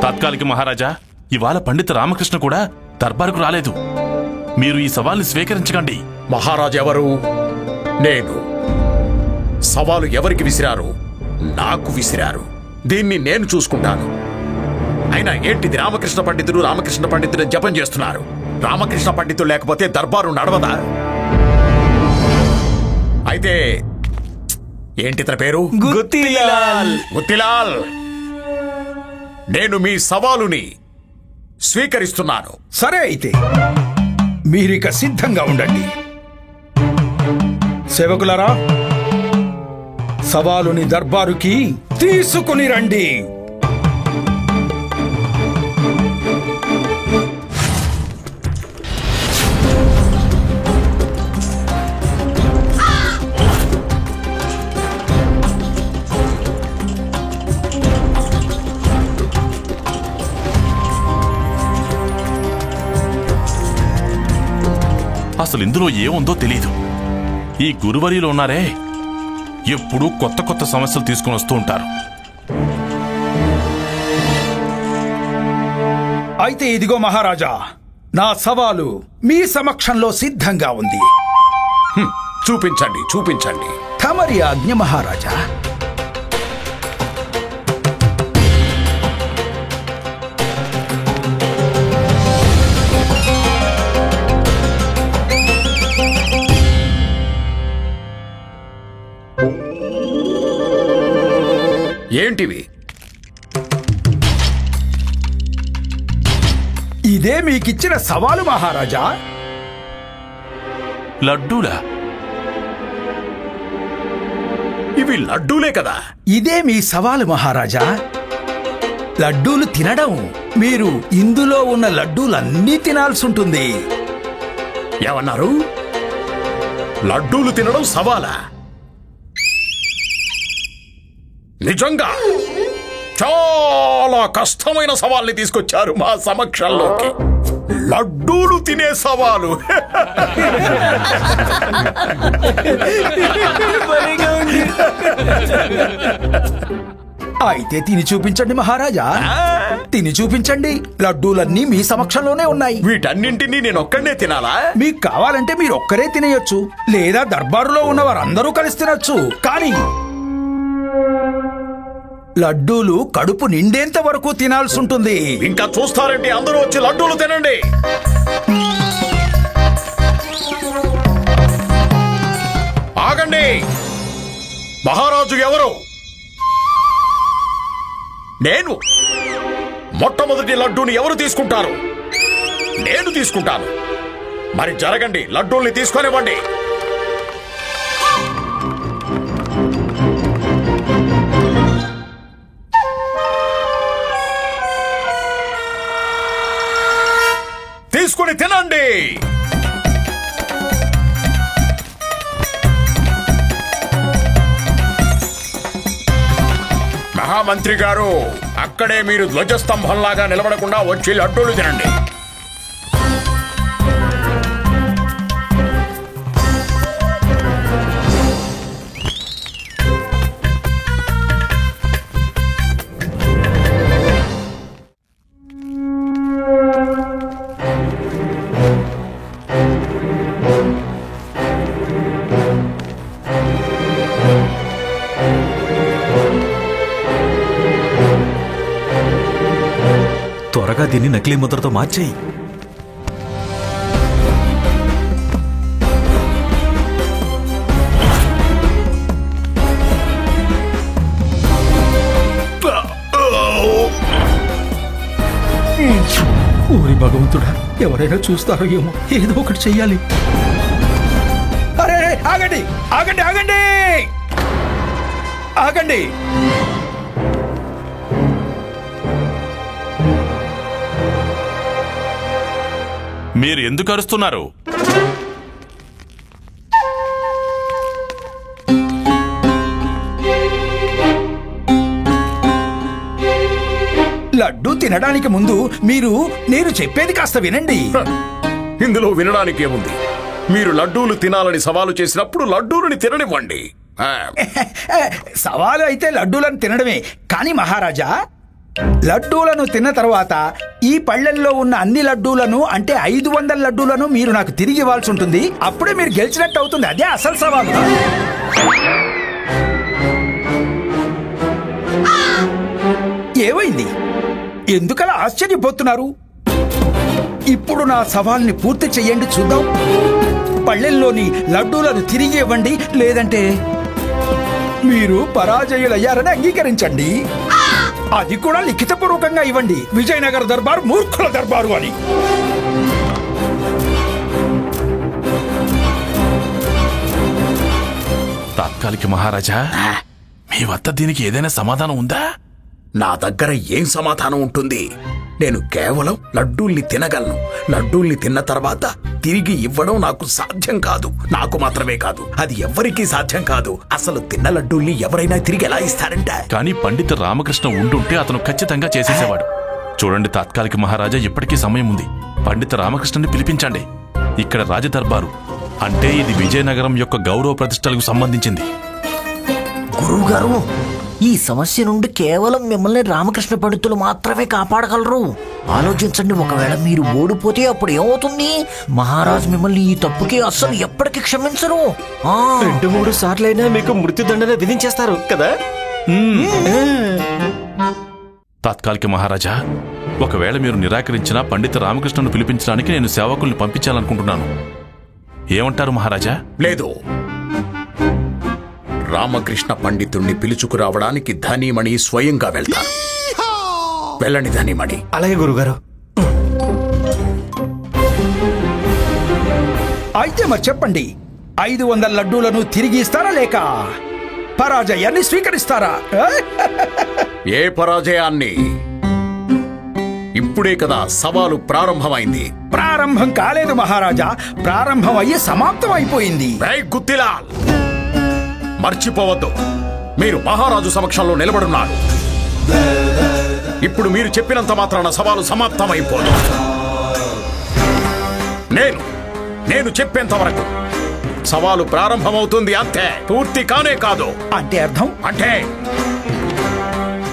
Speaker 1: తాత్కాలిక మహారాజా, ఇవాళ పండిత రామకృష్ణ కూడా దర్బారుకు రాలేదు. మీరు ఈ సవాల్ని స్వీకరించకండి.
Speaker 2: మహారాజు ఎవరు? నేను. సవాలు ఎవరికి విసిరారు? నాకు విసిరారు. దీన్ని నేను చూసుకుంటాను. అయినా ఏంటిది? రామకృష్ణ పండితుడు జపం చేస్తున్నారు. రామకృష్ణ పండితుడు లేకపోతే దర్బారు నడవదా? అయితే ఏంటి తన పేరు? గుత్తిలాల్. నేను మీ సవాలుని స్వీకరిస్తున్నాను.
Speaker 9: సరే, అయితే మీరిక సిద్ధంగా ఉండండి. సేవకులారా, సవాలుని దర్బారుకి తీసుకుని రండి.
Speaker 1: అసలు ఇందులో ఏముందో తెలీదు. ఈ గురువర్యులు ఉన్నారే, ఎప్పుడూ కొత్త కొత్త సమస్యలు తీసుకుని వస్తూ ఉంటారు.
Speaker 9: అయితే ఇదిగో మహారాజా, నా సవాలు మీ సమక్షంలో సిద్ధంగా ఉంది.
Speaker 2: చూపించండి.
Speaker 9: తమరి ఆజ్ఞ మహారాజా.
Speaker 2: ఏంటివి?
Speaker 9: ఇదే మీకిచ్చిన సవాలు మహారాజా.
Speaker 1: లడ్డూలా?
Speaker 2: ఇవి లడ్డూలే కదా?
Speaker 9: ఇదే మీ సవాలు మహారాజా. లడ్డూలు తినడం, మీరు ఇందులో ఉన్న లడ్డూలన్నీ తినాల్సి ఉంటుంది.
Speaker 2: ఏమన్నారు? లడ్డూలు తినడం సవాలా? నిజంగా చాలా కష్టమైన సవాల్ని తీసుకొచ్చారు మా సమక్షంలోకి. లడ్డూలు తినే సవాలు.
Speaker 9: అయితే తిని చూపించండి మహారాజా, తిని చూపించండి. లడ్డూలన్నీ మీ సమక్షంలోనే ఉన్నాయి.
Speaker 2: వీటన్నింటినీ నేను ఒక్కడే తినాలా?
Speaker 9: మీకు కావాలంటే మీరు ఒక్కరే తినేయొచ్చు, లేదా దర్బారులో ఉన్న వారందరూ కలిసి తినొచ్చు. కానీ లడ్డూలు కడుపు నిండేంత వరకు తినాల్సి ఉంటుంది.
Speaker 2: ఇంకా చూస్తారంటే అందరూ వచ్చి లడ్డూలు తినండి. ఆగండి. మహారాజు ఎవరు? నేను. మొట్టమొదటి లడ్డూని ఎవరు తీసుకుంటారు? నేను తీసుకుంటాను. మరి జరగండి, లడ్డూల్ని తీసుకొనివ్వండి. తీసుకుని తినండి. మహామంత్రి గారు, అక్కడే మీరు ధ్వజస్తంభంలాగా నిలబడకుండా వచ్చి లడ్డూలు తినండి.
Speaker 12: త్వరగా దీన్ని నకిలీ ముద్రతో మార్చేయి.
Speaker 9: ఊరి భగవంతుడా, ఎవరైనా చూస్తారో ఏమో, ఏదో ఒకటి చెయ్యాలి. అరే ఆగండి ఆగండి ఆగండి ఆగండి!
Speaker 1: మీరు ఎందుకు అరుస్తున్నారు?
Speaker 9: లడ్డు తినడానికి ముందు నేను చెప్పేది కాస్త వినండి.
Speaker 2: ఇందులో వినడానికి ఏముంది? మీరు లడ్డూలు తినాలని సవాలు చేసినప్పుడు లడ్డూలని తిననివ్వండి.
Speaker 9: సవాలు అయితే లడ్డూలను తినడమే. కానీ మహారాజా, లడ్డూలను తిన్న తర్వాత ఈ పళ్ళెల్లో ఉన్న అన్ని లడ్డూలను, అంటే 500 లడ్డూలను మీరు నాకు తిరిగి ఇవ్వాల్సి ఉంటుంది. అప్పుడే మీరు గెలిచినట్టు అవుతుంది. అదే అసలు సవాలు. ఏమైంది? ఎందుకలా ఆశ్చర్యపోతున్నారు? ఇప్పుడు నా సవాల్ని పూర్తి చెయ్యండి, చూద్దాం. పళ్ళెల్లోని లడ్డూలను తిరిగి ఇవ్వండి, లేదంటే మీరు పరాజయులయ్యారని అంగీకరించండి. అది కూడా లిఖితపూర్వకంగా ఇవ్వండి. విజయనగర దర్బారు మూర్ఖుల దర్బారు అని.
Speaker 1: తాత్కాలిక మహారాజా, మీ వద్ద దీనికి ఏదైనా సమాధానం ఉందా?
Speaker 2: నా దగ్గర ఏం సమాధానం ఉంటుంది? నేను కేవలం లడ్డూల్ని తినగలను. లడ్డూల్ని తిన్న తర్వాత తిరిగి ఇవ్వడం నాకు సాధ్యం కాదు. నాకు మాత్రమే కాదు, అది ఎవ్వరికీ సాధ్యం కాదు. అసలు తిన్న లడ్డూల్ని ఎవరైనా తిరిగి ఎలా ఇస్తారంట?
Speaker 1: కానీ పండిత రామకృష్ణ ఉండుంటే అతను ఖచ్చితంగా చేసేసేవాడు. చూడండి తాత్కాలిక మహారాజా, ఇప్పటికీ సమయం ఉంది. పండిత రామకృష్ణని పిలిపించండి. ఇక్కడ రాజదర్బారు అంటే ఇది విజయనగరం యొక్క గౌరవ ప్రతిష్టలకు సంబంధించింది.
Speaker 7: గురువుగారు, ఈ సమస్య నుండి కేవలం మిమ్మల్ని రామకృష్ణ పండితులు మాత్రమే కాపాడగలరు. ఆలోచించండి, ఒకవేళ మీరు ఓడిపోతే అప్పుడు ఏమవుతుంది? మహారాజు మిమ్మల్ని ఈ తప్పుకి అస్సలు ఎప్పటికీ క్షమించరు.
Speaker 4: 2-3 సార్లైనా మీకు మృత్యుదండన విధించేస్తారు కదా.
Speaker 1: తాత్కాలిక మహారాజా, ఒకవేళ మీరు నిరాకరించినా పండిత రామకృష్ణను పిలిపించడానికి నేను సేవకుల్ని పంపించాలనుకుంటున్నాను. ఏమంటారు మహారాజా?
Speaker 2: లేదు, రామకృష్ణ పండితుణ్ణి పిలుచుకురావడానికి ధనిమణి స్వయంగా వెళ్తారు. వెళ్ళండి ధనిమణి.
Speaker 4: అలాగే గురుగారు.
Speaker 9: అయితే మరి చెప్పండి, 500 లడ్డూలను తిరిగి ఇస్తారా లేక పరాజయాన్ని స్వీకరిస్తారా?
Speaker 2: ఏ పరాజయాన్ని? ఇప్పుడే కదా సవాలు ప్రారంభమైంది.
Speaker 9: ప్రారంభం కాలేదు మహారాజా, ప్రారంభం అయ్యి సమాప్తం అయిపోయింది.
Speaker 2: గుత్తిలాల్, మర్చిపోవద్దు, మీరు మహారాజు సమక్షంలో నిలబడున్నారు. ఇప్పుడు మీరు చెప్పినంత మాత్రాన సవాలు సమాప్తమైపోదు. నేను చెప్పేంత వరకు సవాలు ప్రారంభమవుతుంది, అంతే. పూర్తి కానే కాదు.
Speaker 9: అంటే అర్థం?
Speaker 2: అంటే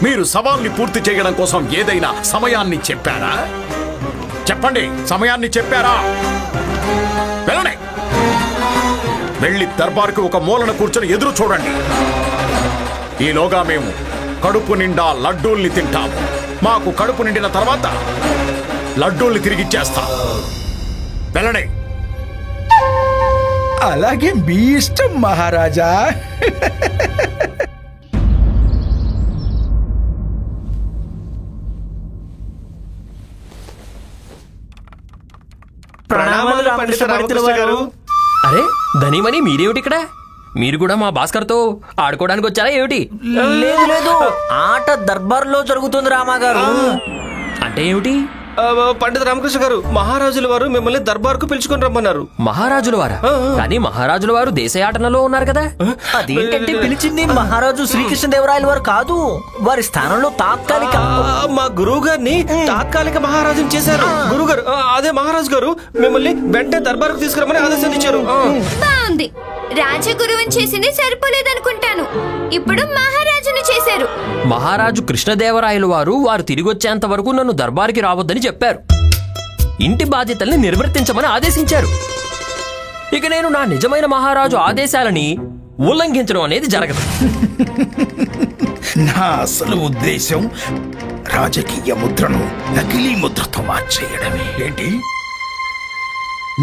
Speaker 2: మీరు సవాల్ని పూర్తి చేయడం కోసం ఏదైనా సమయాన్ని చెప్పారా? చెప్పండి, సమయాన్ని చెప్పారా? వెళ్ళండి, వెళ్ళి దర్బార్కి ఒక మూలన కూర్చొని ఎదురు చూడండి. ఈలోగా మేము కడుపు నిండా లడ్డూల్ని తింటాము. మాకు కడుపు నిండిన తర్వాత లడ్డూల్ని తిరిగిచ్చేస్తాం. వెళ్ళండి.
Speaker 9: అలాగే మీ ఇష్టం మహారాజా.
Speaker 4: ప్రణామాలు పండిత రామకృష్ణ గారు.
Speaker 6: అరే ధనిమని, మీరేమిటి ఇక్కడ? మీరు కూడా మా భాస్కర్తో ఆడుకోవడానికి వచ్చారా ఏమిటి?
Speaker 7: లేదు లేదు, ఆట దర్బార్లో జరుగుతుంది రామాగారు.
Speaker 6: అంటే ఏమిటి?
Speaker 4: పండిత రామకృష్ణ గారు, మహారాజుల వారు మిమ్మల్ని దర్బార్కు పిలుచుకొని రమ్మన్నారు.
Speaker 6: మహారాజుల వారా? కానీ మహారాజుల వారు దేశయాటనలో ఉన్నారు కదా.
Speaker 7: అదేంటంటే పిలిచింది మహారాజు శ్రీకృష్ణదేవరాయల వారు కాదు, వారి స్థానంలో తాత్కాలిక
Speaker 4: మా గురువు గారిని తాత్కాలిక మహారాజుని చేశారు. గురుగారు, అదే మహారాజు గారు మిమ్మల్ని వెంటనే దర్బార్కు తీసుకురమ్మని ఆదేశించారు.
Speaker 5: బాగుంది, రాజగురువుని చేసింది సరిపోలేదనుకుంటాను. ఇప్పుడు మహారాజుని చేశారు.
Speaker 6: మహారాజు కృష్ణదేవరాయలు వారు తిరిగి వచ్చేంత వరకు నన్ను దర్బార్కి రావద్దని చెప్పారు. ఇంటి బాధ్యతల్ని నిర్వర్తించమని ఆదేశించారు. ఇక నేను నా నిజమైన మహారాజు ఆదేశాలని ఉల్లంఘించడం అనేది జరగదు.
Speaker 9: నా అసలు ఉద్దేశం రాజకీయ ముద్రను నకిలీ ముద్రతో మార్చేయడమే.
Speaker 2: ఏంటి?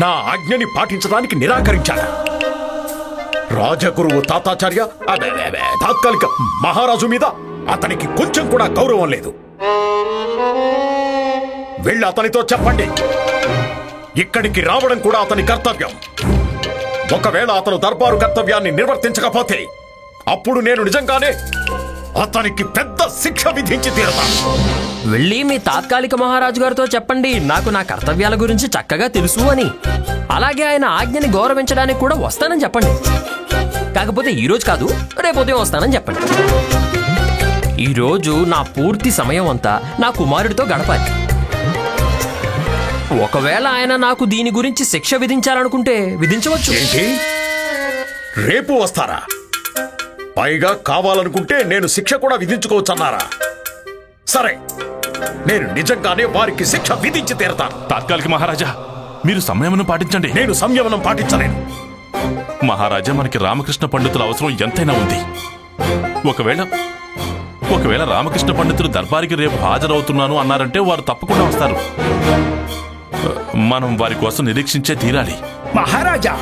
Speaker 2: నా ఆజ్ఞని పాటించడానికి నిరాకరించాడా? రాజగురువు తాతాచార్య తాత్కాలిక మహారాజు మీద అతనికి కొంచెం కూడా గౌరవం లేదు. వెళ్ళి అతనితో చెప్పండి, ఇక్కడికి రావడం కూడా అతని కర్తవ్యం. ఒకవేళ అతను దర్బారు కర్తవ్యాన్ని నిర్వర్తించకపోతే అప్పుడు నేను నిజంగానే అతనికి పెద్ద శిక్ష విధించి తీరతాను.
Speaker 6: వెళ్ళి మీ తాత్కాలిక మహారాజు గారితో చెప్పండి, నాకు నా కర్తవ్యాల గురించి చక్కగా తెలుసు అని. అలాగే ఆయన ఆజ్ఞని గౌరవించడానికి కూడా వస్తానని చెప్పండి. కాకపోతే ఈ రోజు కాదు, రేపు ఉదయం వస్తానని చెప్పండి. ఈ రోజు నా పూర్తి సమయం అంతా నా కుమారుడితో గడపాలి. ఒకవేళ ఆయన నాకు దీని గురించి శిక్ష విధించాలనుకుంటే విధించవచ్చు.
Speaker 2: ఏంటి, రేపు వస్తారా? పైగా కావాలనుకుంటే నేను శిక్ష కూడా విధించుకోవచ్చన్నారా? సరే, నేను నిజంగానే వారికి శిక్ష విధించి తీరతాను.
Speaker 1: తాత్కాలిక మహారాజా, మీరు సంయమనం పాటించండి.
Speaker 2: నేను సంయమనం పాటించలేను.
Speaker 1: మహారాజా, మనకి రామకృష్ణ పండితుల అవసరం ఎంతైనా ఉంది. ఒకవేళ రామకృష్ణ పండితులు దర్బారికి రేపు హాజరవుతున్నాను అన్నారంటే వారు తప్పకుండా వస్తారు. మనం వారి కోసం నిరీక్షించే తీరాలి.
Speaker 9: మహారాజా,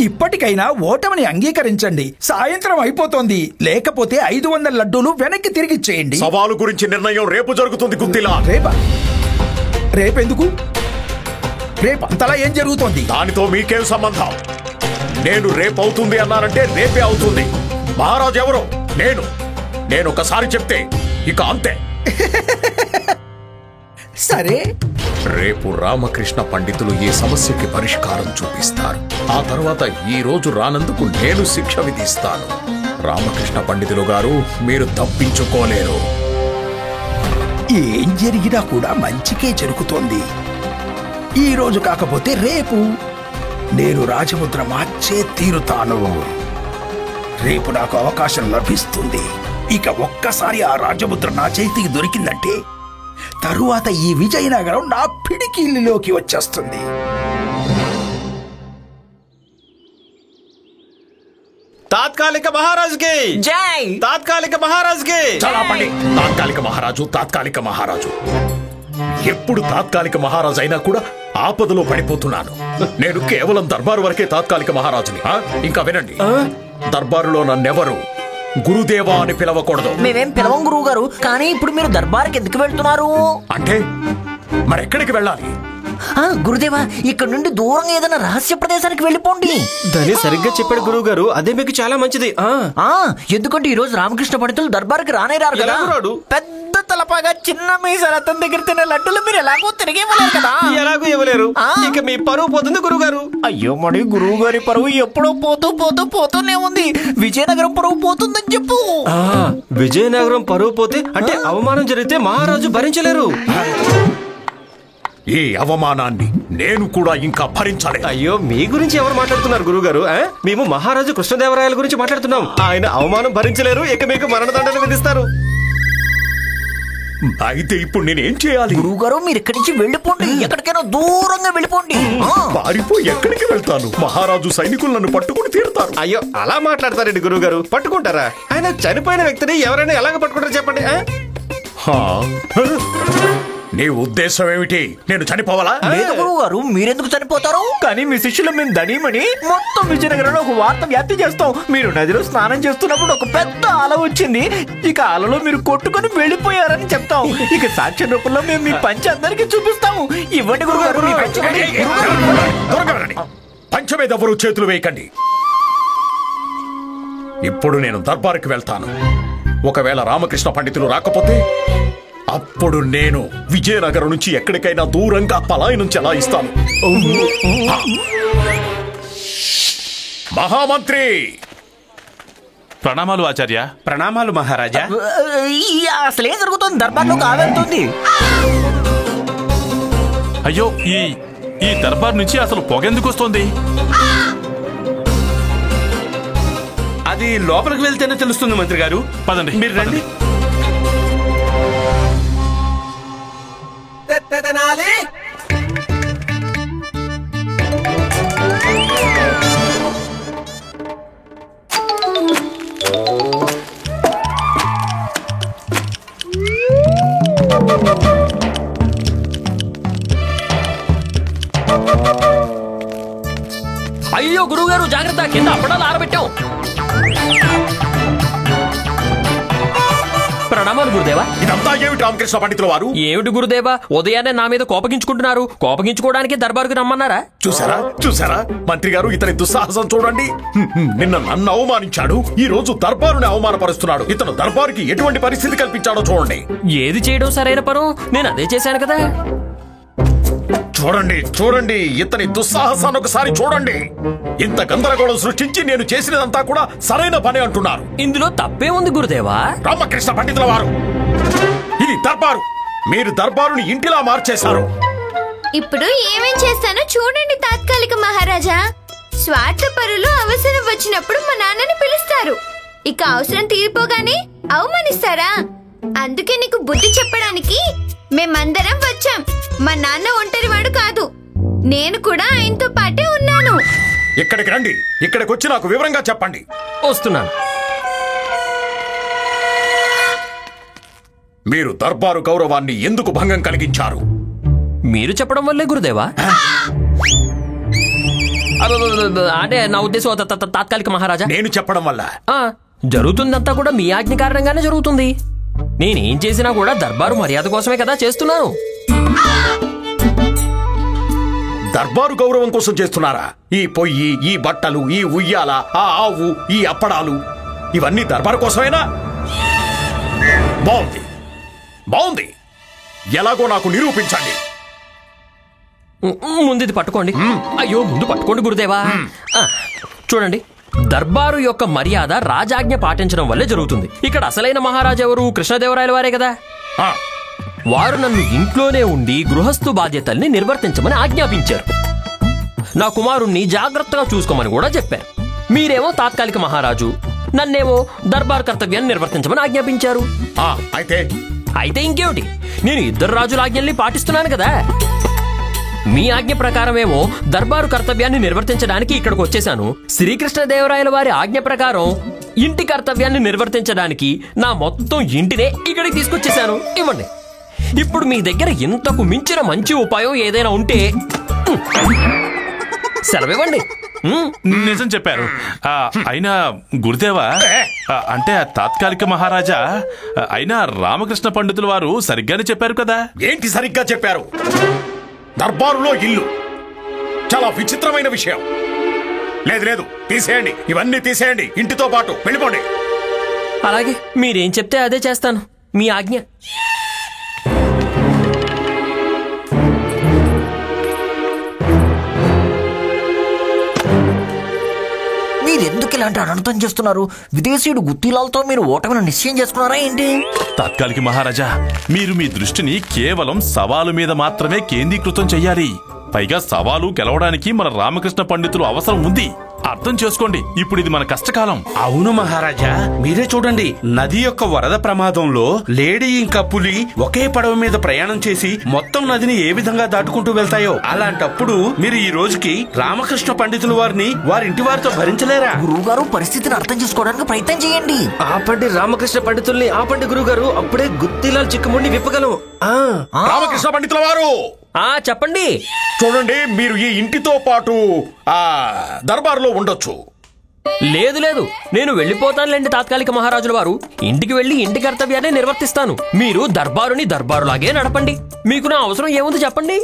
Speaker 9: ఇప్పటికైనా ఓటమిని అంగీకరించండి. సాయంత్రం అయిపోతోంది. లేకపోతే 500 లడ్డూలు వెనక్కి తిరిగిచ్చేయండి.
Speaker 2: సవాలు గురించి నిర్ణయం రేపు జరుగుతుంది. గుత్తిలా
Speaker 9: రేపెందుకు? రేపంతలా ఏం జరుగుతోంది?
Speaker 2: దానితో మీకేం సంబంధం? నేను రేపు అవుతుంది అన్నానంటే రేపే అవుతుంది. మహారాజు ఎవరో నేను ఒకసారి చెప్తే ఇక అంతే.
Speaker 9: సరే,
Speaker 2: రేపు రామకృష్ణ పండితులు ఈ సమస్యకి పరిష్కారం చూపిస్తారు. ఆ తర్వాత ఈ రోజు రానందుకు నేను శిక్ష విధిస్తాను. రామకృష్ణ పండితులు గారు, మీరు తప్పించుకోలేరు.
Speaker 9: ఏం జరిగినా కూడా మంచికే జరుగుతోంది. ఈ రోజు కాకపోతే రేపు నేను రాజముద్ర మార్చే తీరుతాను. రేపు నాకు అవకాశం లభిస్తుంది. ఇక ఒక్కసారి ఆ రాజముద్ర నా చేతికి దొరికిందంటే తరువాత ఈ విజయనగరం నా పిడికిల్లిలోకి వచ్చేస్తుంది.
Speaker 4: తాత్కాలిక మహారాజుకి
Speaker 7: జై!
Speaker 4: తాత్కాలిక మహారాజుకి
Speaker 2: చలాపండి. తాత్కాలిక మహారాజు ఎప్పుడు తాత్కాలిక మహారాజు అయినా కూడా ఆపదలో పడిపోతున్నాను. నేను కేవలం దర్బారు వరకే తాత్కాలిక మహారాజుని. ఇంకా వినండి, దర్బారులో నన్నెవరు గురుదేవా అని పిలవకూడదు.
Speaker 7: మేమేం పిలవం గురువు గారు. కానీ ఇప్పుడు మీరు దర్బార్కి ఎందుకు వెళ్తున్నారు?
Speaker 2: అంటే మరెక్కడికి వెళ్ళాలి?
Speaker 7: గురుదేవా, ఇక్కడ నుండి దూరంగా ఏదైనా రహస్య ప్రదేశానికి వెళ్ళిపోండి.
Speaker 4: దాన్ని సరిగ్గా చెప్పాడు గురువు గారు. అదే మీకు చాలా మంచిది.
Speaker 7: ఎందుకంటే ఈ రోజు రామకృష్ణ పండితులు దర్బార్కి రానేరారు కదా. పెద్ద తలపాగా చిన్న మీసాల అతని దగ్గర తినే లడ్డులు మీరు ఎలాగో తిరిగి ఇవ్వలేరు కదా.
Speaker 4: ఎలాగో ఇవ్వలేరు. ఇక మీ పరువు పోతుంది గురువు గారు.
Speaker 7: అయ్యో, మరి గురువు గారి పరువు ఎప్పుడో పోతూనే ఉంది. విజయనగరం పరువు పోతుందని చెప్పు.
Speaker 4: విజయనగరం పరువు పోతే అంటే అవమానం జరిగితే మహారాజు భరించలేరు.
Speaker 2: ఈ అవమానాన్ని నేను కూడా ఇంకా భరించలేదు.
Speaker 4: అయ్యో, మీ గురించి ఎవరు మాట్లాడుతున్నారు గురుగారు? మేము మహారాజు కృష్ణదేవరాయల గురించి మాట్లాడుతున్నాం. ఆయన అవమానం భరించలేరు. ఇక మీకు మరణదండన విధిస్తారు.
Speaker 2: అయితే ఇప్పుడు నేనేం చేయాలి?
Speaker 7: గురువు గారు, మీరు ఇక్కడి నుంచి వెళ్ళిపోండి. ఎక్కడికైనా దూరంగా వెళ్ళిపోండి.
Speaker 2: పారిపోయి ఎక్కడికి వెళ్తాను? మహారాజు సైనికులు నన్ను పట్టుకుని తీరుతారు.
Speaker 4: అయ్యో, అలా మాట్లాడతారండి గురువు గారు. పట్టుకుంటారా? ఆయన చనిపోయిన వ్యక్తిని ఎవరైనా ఎలాగ పట్టుకుంటారు చెప్పండి.
Speaker 2: నీ ఉద్దేశం ఏమిటి? నేను చనిపోవాలా?
Speaker 7: లేదు గురువు గారు, మీరెందుకు చనిపోతారు? కానీ మీ శిష్యులు మేము ధనీమని మొత్తం విజయనగరంలో ఒక వార్త వ్యాప్తి చేస్తాం. మీరు నదిలో స్నానం చేస్తున్నప్పుడు ఒక పెద్ద అల వచ్చింది. ఇక అలలో మీరు కొట్టుకుని వెళ్ళిపోయారని చెప్తాం. ఇక సాక్ష్య రూపంలో మేము మీ పంచి అందరికీ చూపిస్తాము. ఇవ్వండి గురువు గారు.
Speaker 2: పంచ మీద ఎవరు చేతులు వేయకండి. ఇప్పుడు నేను దర్బారుకి వెళ్తాను. ఒకవేళ రామకృష్ణ పండితులు రాకపోతే అప్పుడు నేను విజయనగరం నుంచి ఎక్కడికైనా దూరంగా పలాయనం చెలాయిస్తాను. మహామంత్రి!
Speaker 1: ప్రణామాలు ఆచార్య.
Speaker 10: ప్రణామాలు మహారాజా.
Speaker 7: అసలేం జరుగుతుంది? దర్బార్లో కావెళ్తుంది.
Speaker 1: అయ్యో, ఈ దర్బార్ నుంచి అసలు పొగెందుకు వస్తుంది?
Speaker 10: అది లోపలికి వెళ్తేనే తెలుస్తుంది మంత్రి గారు.
Speaker 1: పదండి,
Speaker 10: మీరు రండి.
Speaker 6: అయ్యో గురువు గారు, జాగ్రత్త, కింద అప్పడాలు ఆరబెట్టాం. ప్రణామాలు గురుదేవా.
Speaker 2: ఇదంతా ఏమిటి రామకృష్ణ పండితుల వారు?
Speaker 6: ఏమిటి గురుదేవా, ఉదయాన్నే నా మీద కోపగించుకుంటున్నారు? కోపగించుకోవడానికి దర్బారుకు రమ్మన్నారా?
Speaker 2: చూసారా మంత్రి గారు ఇతని దుస్సాహసం చూడండి. నిన్న నన్ను అవమానించాడు, ఈ రోజు దర్బారుని అవమానపరుస్తున్నాడు. ఇతను దర్బారుకి ఎటువంటి పరిస్థితి కల్పించాడో చూడండి.
Speaker 6: ఏది చేయడం సరైన పను? నేను అదే చేశాను కదా.
Speaker 2: చూడండి ఇతని దుస్సాహసాన్ని ఒకసారి చూడండి. ఇంత గందరగోళం సృష్టించి నేను చేసినదంతా కూడా సరైన పని అంటున్నారు.
Speaker 6: ఇందులో తప్పే ఉంది గురుదేవా.
Speaker 2: రామకృష్ణ పండితుల వారు, ఇది దర్బారు, మీరు దర్బారుని ఇంటిలా మార్చేశారు.
Speaker 5: ఇప్పుడు ఏమేం చేస్తానో చూడండి తాత్కాలిక మహారాజా. స్వార్థపరులు అవసరం వచ్చినప్పుడు మా నాన్నని పిలుస్తారు, ఇక అవసరం తీరిపోగానే అవమానిస్తారా? అందుకే నీకు బుద్ధి చెప్పడానికి మేమందరం వచ్చాం. మా నాన్న ఒంటరివాడు కాదు, నేను కూడా ఆయనతో పాటే ఉన్నాను.
Speaker 2: ఇక్కడికి రండి, ఇక్కడికి వచ్చి నాకు వివరంగా చెప్పండి.
Speaker 6: వస్తున్నాను.
Speaker 2: మీరు దర్బారు గౌరవాన్ని ఎందుకు భంగం కలిగించారు?
Speaker 6: మీరు చెప్పడం వల్లే గురుదేవా. అంటే నా ఉద్దేశం తాత్కాలిక మహారాజా,
Speaker 2: నేను చెప్పడం వల్ల
Speaker 6: జరుగుతుందంతా కూడా మీ ఆజ్ఞ కారణంగానే జరుగుతుంది. నేనేం చేసినా కూడా దర్బారు మర్యాద కోసమే కదా చేస్తున్నాను.
Speaker 2: దర్బారు గౌరవం కోసం చేస్తున్నారా? ఈ పొయ్యి, ఈ బట్టలు, ఈ ఉయ్యాల, ఆ ఆవు, ఈ అప్పడాలు ఇవన్నీ దర్బారు కోసమేనా? బాగుంది, ఎలాగో నాకు నిరూపించండి.
Speaker 6: ముందు పట్టుకోండి. అయ్యో, ముందు పట్టుకోండి గురుదేవా. చూడండి, దర్బారు యొక్క మర్యాద రాజాజ్ఞ పాటించడం వల్లే జరుగుతుంది. ఇక్కడ అసలైన మహారాజు ఎవరు? కృష్ణదేవరాయల వారే కదా. వారు నన్ను ఇంట్లోనే ఉండి గృహస్థు బాధ్యతల్ని నిర్వర్తించమని ఆజ్ఞాపించారు. నా కుమారుణ్ణి జాగ్రత్తగా చూసుకోమని కూడా చెప్పారు. మీరేమో తాత్కాలిక మహారాజు, నన్నేమో దర్బార్ కర్తవ్యాన్ని నిర్వర్తించమని ఆజ్ఞాపించారు. అయితే ఇంకేమిటి, నేను ఇద్దరు రాజుల ఆజ్ఞల్ని పాటిస్తున్నాను కదా. మీ ఆజ్ఞ ప్రకారమేమో దర్బారు కర్తవ్యాన్ని నిర్వర్తించడానికి ఇక్కడికి వచ్చేశాను. శ్రీకృష్ణదేవరాయల వారి ఆజ్ఞ ప్రకారం ఇంటి కర్తవ్యాన్ని నిర్వర్తించడానికి నా మొత్తం ఇంటినే ఇక్కడికి తీసుకొచ్చేశాను. ఇవ్వండి. ఇప్పుడు మీ దగ్గర ఇంతకు మించిన మంచి ఉపాయం ఏదైనా ఉంటే సెలవివ్వండి.
Speaker 1: నిజం చెప్పారు. అయినా గురుదేవా, అంటే తాత్కాలిక మహారాజా, అయినా రామకృష్ణ పండితుల వారు సరిగ్గానే చెప్పారు కదా.
Speaker 2: ఏంటి సరిగ్గా చెప్పారు? దర్బారులో ఇల్లు చాలా విచిత్రమైన విషయం. లేదు, తీసేయండి, ఇవన్నీ తీసేయండి, ఇంటితో పాటు వెళ్ళిపోండి.
Speaker 6: అలాగే, మీరేం చెప్తే అదే చేస్తాను. మీ ఆజ్ఞ.
Speaker 7: మీరెందుకు ఇలాంటి అనర్థం చేస్తున్నారు? విదేశీయుడు గుత్తిలాలతో మీరు ఓటమిని నిశ్చయం చేసుకున్నారా ఏంటి?
Speaker 1: తాత్కాలిక మహారాజా, మీరు మీ దృష్టిని కేవలం సవాలు మీద మాత్రమే కేంద్రీకృతం చెయ్యాలి. పైగా సవాలు గెలవడానికి మన రామకృష్ణ పండితులు అవసరం ఉంది. అర్థం చేసుకోండి, ఇప్పుడు ఇది మన కష్టకాలం.
Speaker 10: అవును మహారాజా, మీరే చూడండి, నది యొక్క వరద ప్రమాదంలో లేడీ ఇంకా పులి ఒకే పడవ మీద ప్రయాణం చేసి మొత్తం నదిని ఏ విధంగా దాటుకుంటూ వెళ్తాయో, అలాంటప్పుడు మీరు ఈ రోజుకి రామకృష్ణ పండితుల వారిని వారింటి వారితో భరించలేరా?
Speaker 7: గురువుగారు, పరిస్థితిని అర్థం చేసుకోవడానికి ప్రయత్నం చేయండి.
Speaker 4: ఆపండి రామకృష్ణ పండితుల్ని, ఆపండి గురువుగారు, అప్పుడే గుత్తిలాల్ చిక్కుముడిని విప్పగలం.
Speaker 2: రామకృష్ణ పండితుల వారు,
Speaker 6: చెప్పండి.
Speaker 2: చూడండి, మీరు ఈ ఇంటితో పాటు దర్బారులో ఉండొచ్చు.
Speaker 6: లేదు, నేను వెళ్ళిపోతానులేండి తాత్కాలిక మహారాజుల వారు. ఇంటికి వెళ్లి ఇంటి కర్తవ్యాన్ని నిర్వర్తిస్తాను. మీరు దర్బారుని దర్బారులాగే నడపండి. మీకు నా అవసరం ఏముంది చెప్పండి.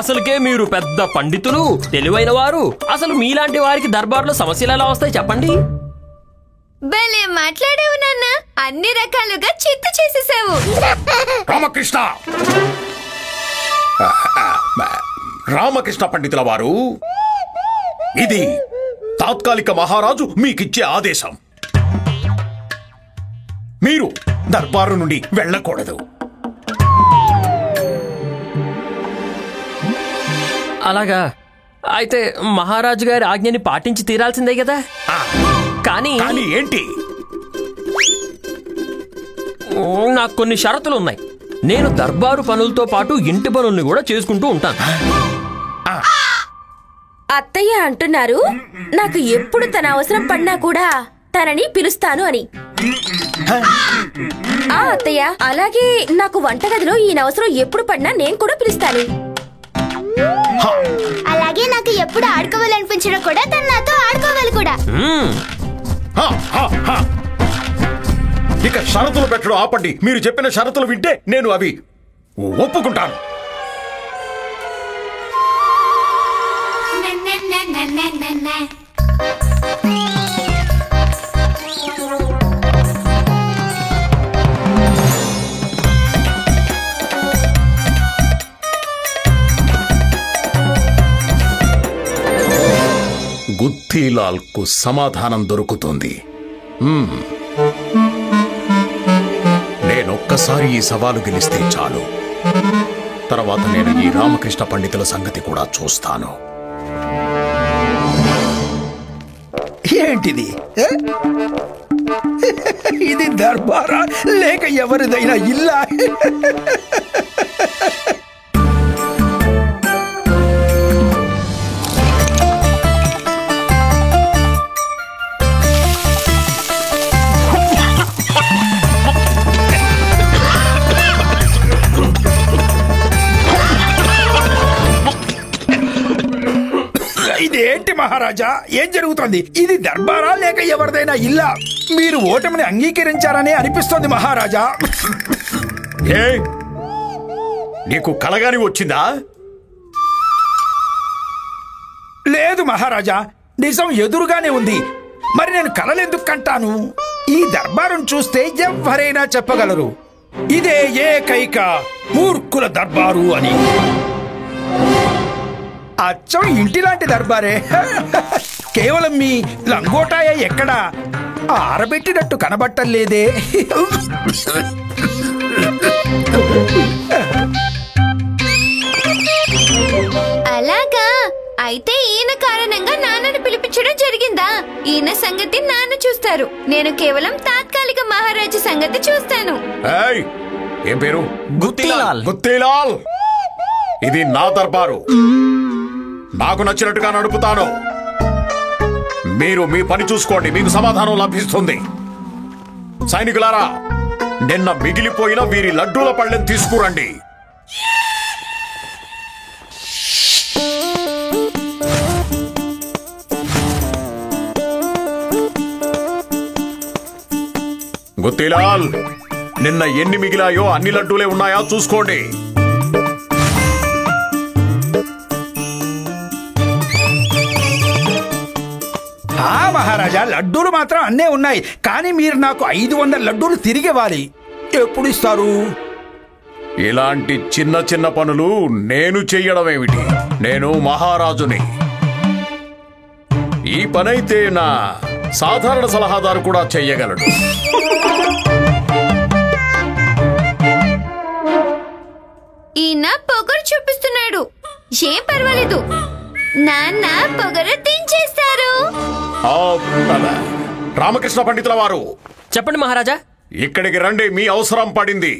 Speaker 6: అసలుకే మీరు పెద్ద పండితులు, తెలివైన వారు. అసలు మీలాంటి వారికి దర్బారులో సమస్యలు ఎలా వస్తాయి చెప్పండి.
Speaker 5: భలే మాట్లాడావు నాన్న, అన్ని రకాలుగా చిత్తు చేసేసావు.
Speaker 2: రామకృష్ణ పండితుల వారు, ఇది తాత్కాలిక మహారాజు మీకిచ్చే ఆదేశం. మీరు దర్బారు నుండి వెళ్ళకూడదు.
Speaker 6: అలాగా? అయితే మహారాజు గారి ఆజ్ఞని పాటించి తీరాల్సిందే కదా. కానీ
Speaker 2: ఏంటి?
Speaker 6: నాకు కొన్ని షరతులు ఉన్నాయి. నేను దర్బారు పనులతో పాటు ఇంటి పనుల్ని కూడా చేసుకుంటూ ఉంటాను.
Speaker 8: అత్తయ్య అంటున్నారు నాకు ఎప్పుడు తన అవసరం పడినా కూడా తనని పిలుస్తాను అని. అత్తయ్య, అలాగే నాకు వంటగదిలో ఈయన అవసరం ఎప్పుడు పడినా నేను కూడా పిలుస్తాను.
Speaker 5: అలాగే నాకు ఎప్పుడు ఆడుకోవాలనిపించడం కూడా తను నాతో ఆడుకోవాలి కూడా.
Speaker 2: ఇక షరతులు పెట్టడం ఆపండి. మీరు చెప్పిన షరతులు వింటే నేను అవి ఒప్పుకుంటాను. గుత్తీలాల్ కు సమాధానం దొరుకుతుంది. నేనొక్కసారి ఈ సవాలు గెలిస్తే చాలు. తర్వాత నేను ఈ రామకృష్ణ పండితుల సంగతి కూడా చూస్తాను.
Speaker 9: ఏంటిది? ఇది దర్బారా లేక ఎవరిదైనా ఇల్లా? ఇదేంటి మహారాజా, ఏం జరుగుతోంది? ఇది దర్బారా లేక ఎవరిదైనా ఇల్లా? మీరు ఓటమిని అంగీకరించారని అనిపిస్తోంది మహారాజా.
Speaker 2: ఏ నీకు కలగాని వచ్చిందా?
Speaker 9: లేదు మహారాజా, నిజం ఎదురుగానే ఉంది. మరి నేను కలలెందుకు కంటాను? ఈ దర్బారును చూస్తే ఎవరైనా చెప్పగలరు ఇదే ఏకైక మూర్ఖుల దర్బారు అని. అచ్చం ఇంటిలాంటి దర్బారే. కేవలం మీ లంగోటాయ ఎక్కడ ఆరబెట్టినట్టు కనబట్టలేదే.
Speaker 5: అలాగా? అయితే ఈయన కారణంగా నాన్నను పిలిపించడం జరిగిందా? ఈయన సంగతి నాన్న చూస్తారు. నేను కేవలం తాత్కాలిక మహారాజు సంగతి చూస్తాను.
Speaker 2: ఏం పేరు?
Speaker 3: గుత్తీలాల్.
Speaker 2: గుత్తీలాల్, ఇది నా దర్బారు. నాకు నచ్చినట్టుగా నడుపుతాను. మీరు మీ పని చూసుకోండి, మీకు సమాధానం లభిస్తుంది. సైనికులారా, నిన్న మిగిలిపోయిన వీరి లడ్డూల పళ్ళెం తీసుకురండి. గుత్తీలాల్, నిన్న ఎన్ని మిగిలాయో అన్ని లడ్డూలే ఉన్నాయా చూసుకోండి.
Speaker 9: మహారాజా, లడ్డూలు మాత్రం అన్నే ఉన్నాయి. కానీ మీరు నాకు 500 లడ్డూలు తిరిగి ఇవ్వాలి. ఎప్పుడు ఇస్తారు?
Speaker 2: ఇలాంటి చిన్న చిన్న పనులు నేను చెయ్యడం ఏమిటి? నేను మహారాజుని. ఈ పనైతే నా సాధారణ సలహాదారు కూడా చెయ్యగలడు.
Speaker 5: ఈయన పొగరు చూపిస్తున్నాడు. ఏం పర్వాలేదు, నాన్న పొగరు దించేస్తారు.
Speaker 2: రామకృష్ణ పండితుల వారు,
Speaker 6: చెప్పండి మహారాజా.
Speaker 2: ఇక్కడికి రండి, మీ అవసరం పడింది.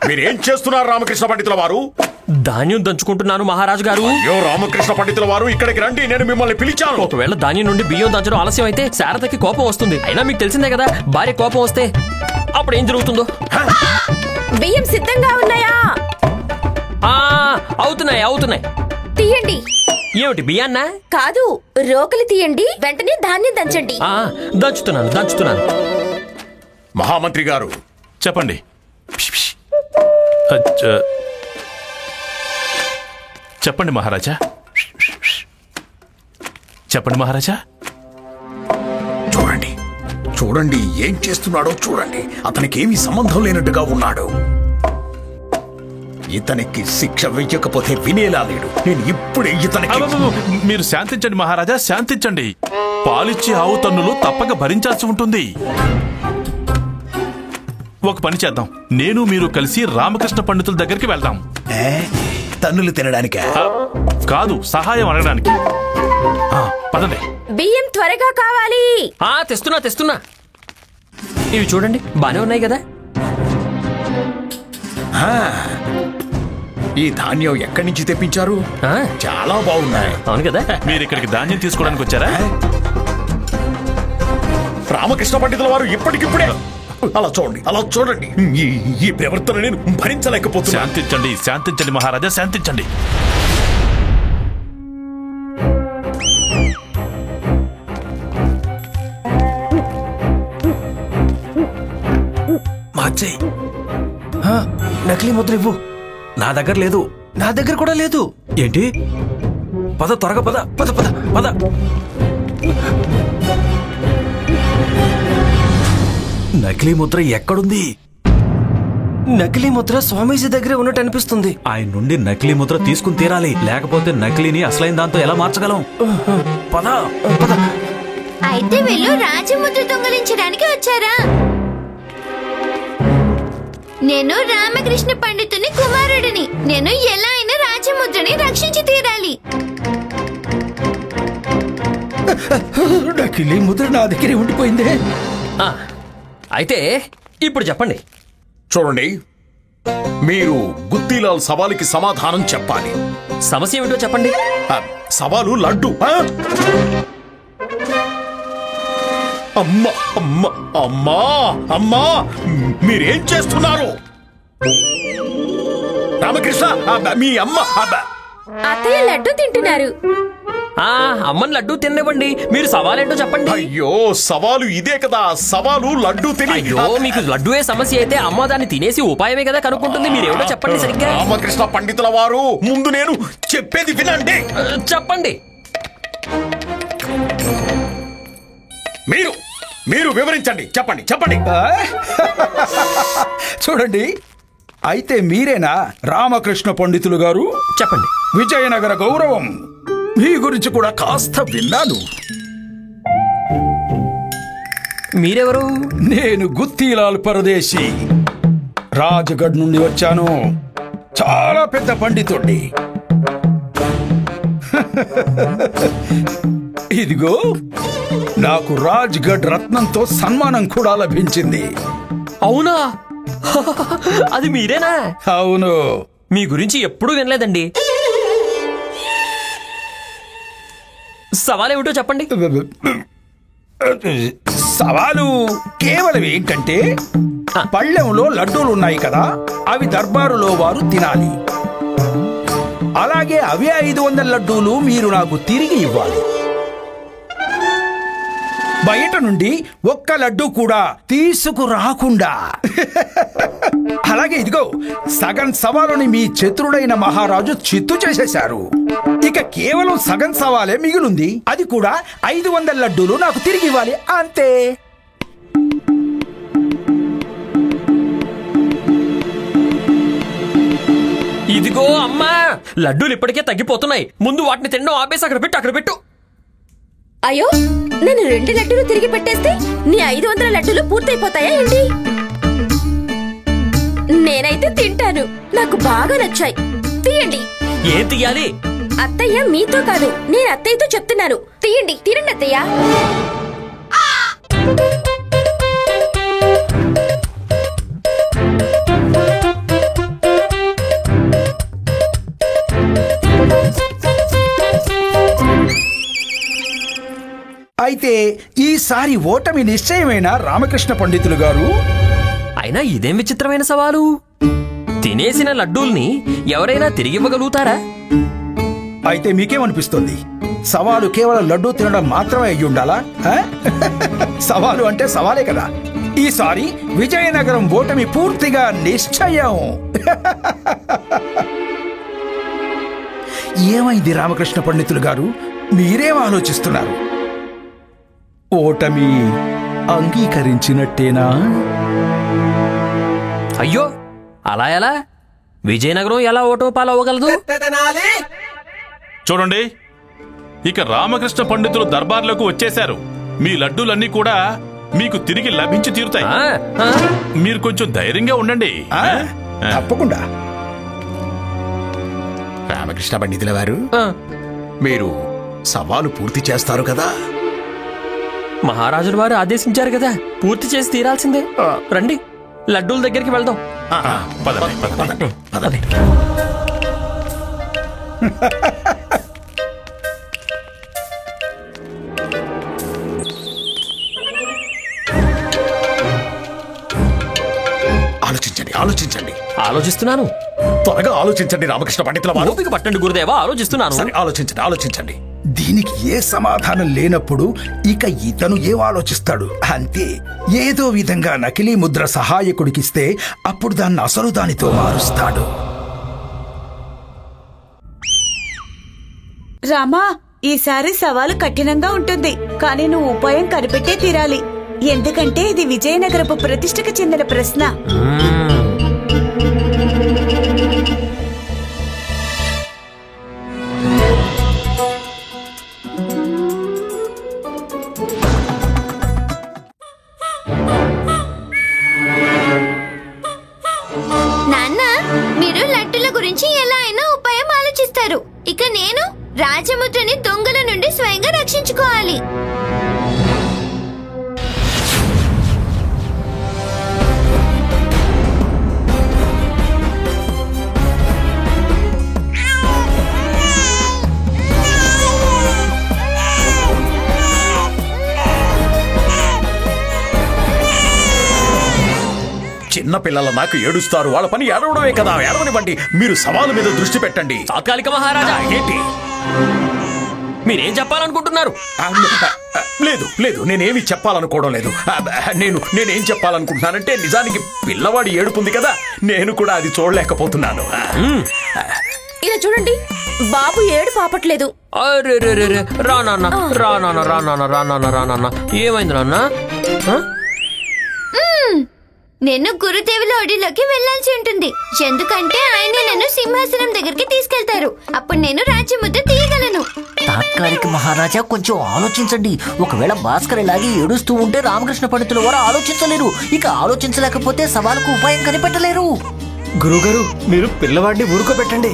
Speaker 2: మీరేం చేస్తున్నారు రామకృష్ణ పండితుల వారు?
Speaker 6: ధాన్యం దంచుకుంటున్నాను మహారాజు గారు.
Speaker 2: అయ్యో రామకృష్ణ పండితుల వారు, ఇక్కడికి రండి, నేను మిమ్మల్ని పిలిచాను.
Speaker 6: ఒకవేళ ధాన్యం నుండి బియ్యం దంచడం ఆలస్యం అయితే శారదకి కోపం వస్తుంది. అయినా మీకు తెలిసిందే కదా, భార్య కోపం వస్తే అప్పుడు ఏం జరుగుతుందో.
Speaker 8: బియ్యం సిద్ధంగా ఉన్నాయా?
Speaker 6: అవుతున్నాయి అవుతున్నాయి.
Speaker 8: తీయండి.
Speaker 6: ఏమిటి బియ్యాన్నా?
Speaker 8: కాదు, రోకలి తీయండి, వెంటనే ధాన్యం దంచండి.
Speaker 6: దంచుతున్నాను దంచుతున్నాను.
Speaker 2: మహామంత్రి గారు
Speaker 1: చెప్పండి. చెప్పండి మహారాజా. చెప్పండి మహారాజా.
Speaker 2: చూడండి చూడండి, ఏం చేస్తున్నాడో చూడండి. అతనికి ఏమీ సంబంధం లేనట్టుగా ఉన్నాడు. ఇతనికి శిక్ష వెయ్యకపోతే వినేలా లేడు. నేను ఇప్పుడే ఇతనికి...
Speaker 1: మీరు శాంతించండి మహారాజా, శాంతించండి. పాలిచ్చే ఆవు తన్నులు తప్పక భరించాల్సి ఉంటుంది. ఒక పని చేద్దాం, నేను మీరు కలిసి రామకృష్ణ పండితుల దగ్గరికి వెళ్దాం.
Speaker 2: తన్నులు తినడానికే?
Speaker 1: కాదు, సహాయం అడగడానికి. పదండి.
Speaker 8: బియ్యం త్వరగా కావాలి.
Speaker 6: తెస్తున్నా తెస్తున్నా. ఇవి చూడండి, బానే ఉన్నాయి కదా.
Speaker 2: ఈ ధాన్యం ఎక్కడి నుంచి తెప్పించారు? చాలా బాగున్నాయి.
Speaker 6: అవును కదా.
Speaker 1: మీరు ఇక్కడికి ధాన్యం తీసుకోవడానికి వచ్చారా?
Speaker 2: రామకృష్ణ పండితుల వారు ఇప్పటికిప్పుడే అలా చూడండి, అలా చూడండి. ఈ ప్రవర్తన నేను భరించలేకపోతున్నా.
Speaker 1: శాంతించండి, శాంతించండి మహారాజా, శాంతించండి.
Speaker 12: మార్చేయి.
Speaker 4: నకిలీ ముద్ర ఇవ్వు.
Speaker 12: నా దగ్గర లేదు.
Speaker 4: నా దగ్గర కూడా లేదు.
Speaker 12: ఏంటి? పద, త్వరగా పద పద పద పద. నకిలీ ముద్ర ఎక్కడుంది?
Speaker 4: నకిలీ ముద్ర స్వామీజీ దగ్గరే ఉన్నట్టు అనిపిస్తుంది.
Speaker 12: ఆయన నుండి నకిలీ ముద్ర తీసుకుని తీరాలి, లేకపోతే నకిలీని అసలైన దాంతో ఎలా మార్చగలం? పద పద.
Speaker 5: అయితే వీళ్ళు రాజముద్ర దొంగలించడానికి వచ్చారా? నేను రామకృష్ణ పండితుని కుమారుడిని. నేను ఎలా అయినా రాజముద్రని రక్షించి తీరాలి.
Speaker 9: నకిలీ ముద్ర నా దగ్గరే ఉండిపోయిందే.
Speaker 6: అయితే ఇప్పుడు చెప్పండి.
Speaker 2: చూడండి, మీరు గుత్తిలాల్ సవాలుకి సమాధానం చెప్పాలి.
Speaker 6: సమస్య ఏమిటో చెప్పండి.
Speaker 2: సవాలు లడ్డు. అమ్మా అమ్మా అమ్మా అమ్మా, మీరేం చేస్తున్నారు? రామకృష్ణ, మీ అమ్మ.
Speaker 8: అత్తయ్య లడ్డు తింటున్నారు.
Speaker 6: అమ్మని లడ్డు తినివ్వండి. మీరు సవాలేంటో చెప్పండి.
Speaker 2: అయ్యో, సవాలు ఇదే కదా. సవాలు లడ్డు తిని.
Speaker 6: అయ్యో, మీకు లడ్డుయే సమస్య అయితే అమ్మ దాన్ని తినేసి ఉపాయమే కదా కనుక్కుంటుంది. మీరేమిటో చెప్పండి సరిగ్గా.
Speaker 2: రామకృష్ణ పండితుల వారు, ముందు నేను చెప్పేది వినండి.
Speaker 6: చెప్పండి.
Speaker 2: మీరు వివరించండి. చెప్పండి చెప్పండి.
Speaker 9: చూడండి, అయితే మీరేనా రామకృష్ణ పండితులు గారు?
Speaker 6: చెప్పండి.
Speaker 9: విజయనగర గౌరవం మీ గురించి కూడా కాస్త విన్నాను.
Speaker 6: మీరెవరు?
Speaker 9: నేను గుత్తిలాల్ పరదేశి, రాజగఢ్ నుండి వచ్చాను. చాలా పెద్ద పండితుడిని. ఇదిగో, నాకు రాజ్గఢ్ రత్నంతో సన్మానం కూడా లభించింది.
Speaker 6: అవునా? అది మీరేనా?
Speaker 9: అవును.
Speaker 6: మీ గురించి ఎప్పుడూ వినలేదండి. సవాలేమిటో చెప్పండి.
Speaker 9: సవాలు కేవలం ఏంటంటే, పళ్ళెంలో లడ్డూలు ఉన్నాయి కదా, అవి దర్బారులో వారు తినాలి. అలాగే అవే 500 లడ్డూలు మీరు నాకు తిరిగి ఇవ్వాలి. బయట నుండి ఒక్క లడ్డు కూడా తీసుకురాకుండా. అలాగే ఇదిగో, సగం సవాలుని మీ చతురుడైన మహారాజు చిత్తు చేసేశారు. ఇక కేవలం సగం సవాలే మిగిలింది. అది కూడా 500 లడ్డూలు నాకు తిరిగి ఇవ్వాలి, అంతే.
Speaker 6: ఇదిగో అమ్మా, లడ్డూలు ఇప్పటికే తగ్గిపోతున్నాయి. ముందు వాటిని తినడం ఆపేసి అక్కడ పెట్టు.
Speaker 8: అయ్యో, నేను 2 లడ్డూలు తిరిగి పెట్టేస్తే నీ 500 లడ్డూలు పూర్తయిపోతాయా ఏంటి? నేనైతే తింటాను. నాకు బాగా నచ్చాయి. తీయండి.
Speaker 6: ఏం తీయాలి?
Speaker 8: అత్తయ్య మీతో కాదు, నేను అత్తయ్యతో చెప్తున్నాను. తీయండి, తినండి అత్తయ్య.
Speaker 9: అయితే ఈసారి ఓటమి నిశ్చయమైన రామకృష్ణ పండితులు గారు.
Speaker 6: అయినా ఇదేం విచిత్రమైన సవాలు? తినేసిన లడ్డూల్ని ఎవరైనా తిరిగివ్వగలుగుతారా?
Speaker 9: అయితే మీకేమనిపిస్తుంది? సవాలు కేవలం లడ్డూ తినడం మాత్రమే అయ్యుండాలా? సవాలు అంటే సవాలే కదా. ఈసారి విజయనగరం ఓటమి పూర్తిగా నిశ్చయం. ఏమైంది రామకృష్ణ పండితులు గారు? మీరేం ఆలోచిస్తున్నారు? ఓటమి అంగీకరించినట్టేనా?
Speaker 6: అయ్యో, అలా ఎలా? విజయనగరం ఎలా ఓటమి పాలవ్వగలదు?
Speaker 1: చూడండి, ఇక రామకృష్ణ పండితులు దర్బార్లోకి వచ్చేశారు. మీ లడ్డూలన్నీ కూడా మీకు తిరిగి లభించి తీరుతాయి. మీరు కొంచెం ధైర్యంగా ఉండండి.
Speaker 9: తప్పకుండా.
Speaker 2: రామకృష్ణ పండితుల వారు, మీరు సవాలు పూర్తి చేస్తారు కదా?
Speaker 6: మహారాజుల వారు ఆదేశించారు కదా, పూర్తి చేసి తీరాల్సిందే. రండి, లడ్డూల దగ్గరికి వెళ్దాం.
Speaker 2: పదండి.
Speaker 6: ఆలోచిస్తున్నాను.
Speaker 2: త్వరగా ఆలోచించండి రామకృష్ణ పండితుల వారు.
Speaker 6: ఓపిక పట్టండి గురుదేవా, ఆలోచిస్తున్నాను.
Speaker 2: సరే, ఆలోచించండి ఆలోచించండి.
Speaker 13: దీనికి ఏ సమాధానం లేనప్పుడు ఇక ఇతను ఏం ఆలోచిస్తాడు? అంతే, ఏదో విధంగా నకిలీ ముద్ర సహాయకుడికిస్తే అప్పుడు దాన్ని అసలు దానితో మారుస్తాడు.
Speaker 11: రామా, ఈసారి సవాలు కఠినంగా ఉంటుంది, కానీ నువ్వు ఉపాయం కనిపెట్టే తీరాలి. ఎందుకంటే ఇది విజయనగరపు ప్రతిష్టకు చెందిన ప్రశ్న.
Speaker 5: నాన్న, మీరు లడ్డుల గురించి ఎలా అయినా ఉపాయం ఆలోచిస్తారు. ఇక నేను రాజముద్రని దొంగల నుండి స్వయంగా రక్షించుకోవాలి.
Speaker 2: చిన్న పిల్లల నాకు ఏడుస్తారు, వాళ్ళ పని ఏడవడమే కదా. ఏడవనివ్వండి, మీరు సవాలు మీద దృష్టి పెట్టండి.
Speaker 6: తాత్కాలిక మహారాజా,
Speaker 2: ఏంటి
Speaker 6: మీరేం చెప్పాలనుకుంటున్నారు?
Speaker 2: లేదు లేదు, నేనేమి చెప్పాలనుకోవడం లేదు. నేనేం చెప్పాలనుకుంటున్నానంటే, నిజానికి పిల్లవాడి ఏడుపుంది కదా, నేను కూడా అది చూడలేకపోతున్నాను.
Speaker 8: ఇలా చూడండి, బాబు ఏడు పాపట్లేదు.
Speaker 6: రానా ఏమైంది నాన్న?
Speaker 5: నేను గురుదేవుల ఒడిలోకి వెళ్లాల్సి ఉంటుంది. ఎందుకంటే ఆయన నన్ను సింహాసనం దగ్గరికి తీసుకెళ్తారు. అప్పుడు నేను రాజ్యముద్ర తీయగలను.
Speaker 7: తాత్కాలిక మహారాజా, కొంచెం ఆలోచించండి. ఒకవేళ భాస్కర్ ఇలాగే ఏడుస్తూ ఉంటే రామకృష్ణ పండితుల వారు ఆలోచించలేరు. ఇక ఆలోచించలేకపోతే సవాలుకు ఉపాయం కనిపెట్టలేరు.
Speaker 4: గురుగారు, మీరు పిల్లవాడిని ఊరుకోబెట్టండి.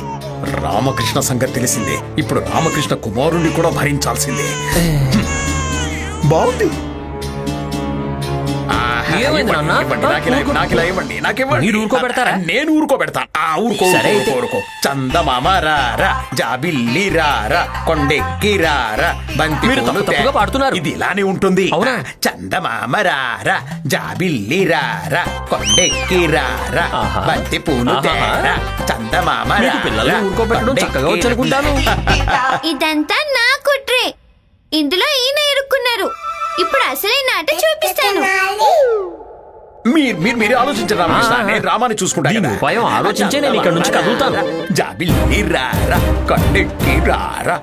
Speaker 2: రామకృష్ణ సంగతి తెలిసిందే, ఇప్పుడు రామకృష్ణ కుమారుణ్ణి కూడా భరించాల్సిందే. బాగుంది.
Speaker 6: మీరు ఊరుకోబెడతారా?
Speaker 2: నేను ఊరుకోబెడతాను. ఊరుకో. చందమామ రారా, జాబిల్లి రారా, కొండెక్కి రారా, బంతి
Speaker 6: తప్పుగా పాడుతున్నారు.
Speaker 2: ఇది ఇలానే ఉంటుంది.
Speaker 6: అవునా?
Speaker 2: చందమామ రారా, జాబిల్లి రారా, కొండెక్కి రారా, బంతి పూలు తేరా, చందమామ
Speaker 6: పిల్లల్ని ఊరుకోబెట్టడం చక్కగా వచ్చనుకుంటాను.
Speaker 5: ఇదంతా నా కుట్రే. ఇందులో ఈయన ఇరుక్కున్నారు. ఇప్పుడు అసలైన ఆట చూపిస్తాను.
Speaker 2: మీరు ఆలోచించండి రామకృష్ణ, నేను రామాన్ని చూసుకుంటాను.
Speaker 6: ఉపాయం ఆలోచించే నేను ఇక్కడ నుంచి కదులుతాను.
Speaker 2: జాబిల్లి రారా, కొండెక్కి రారా,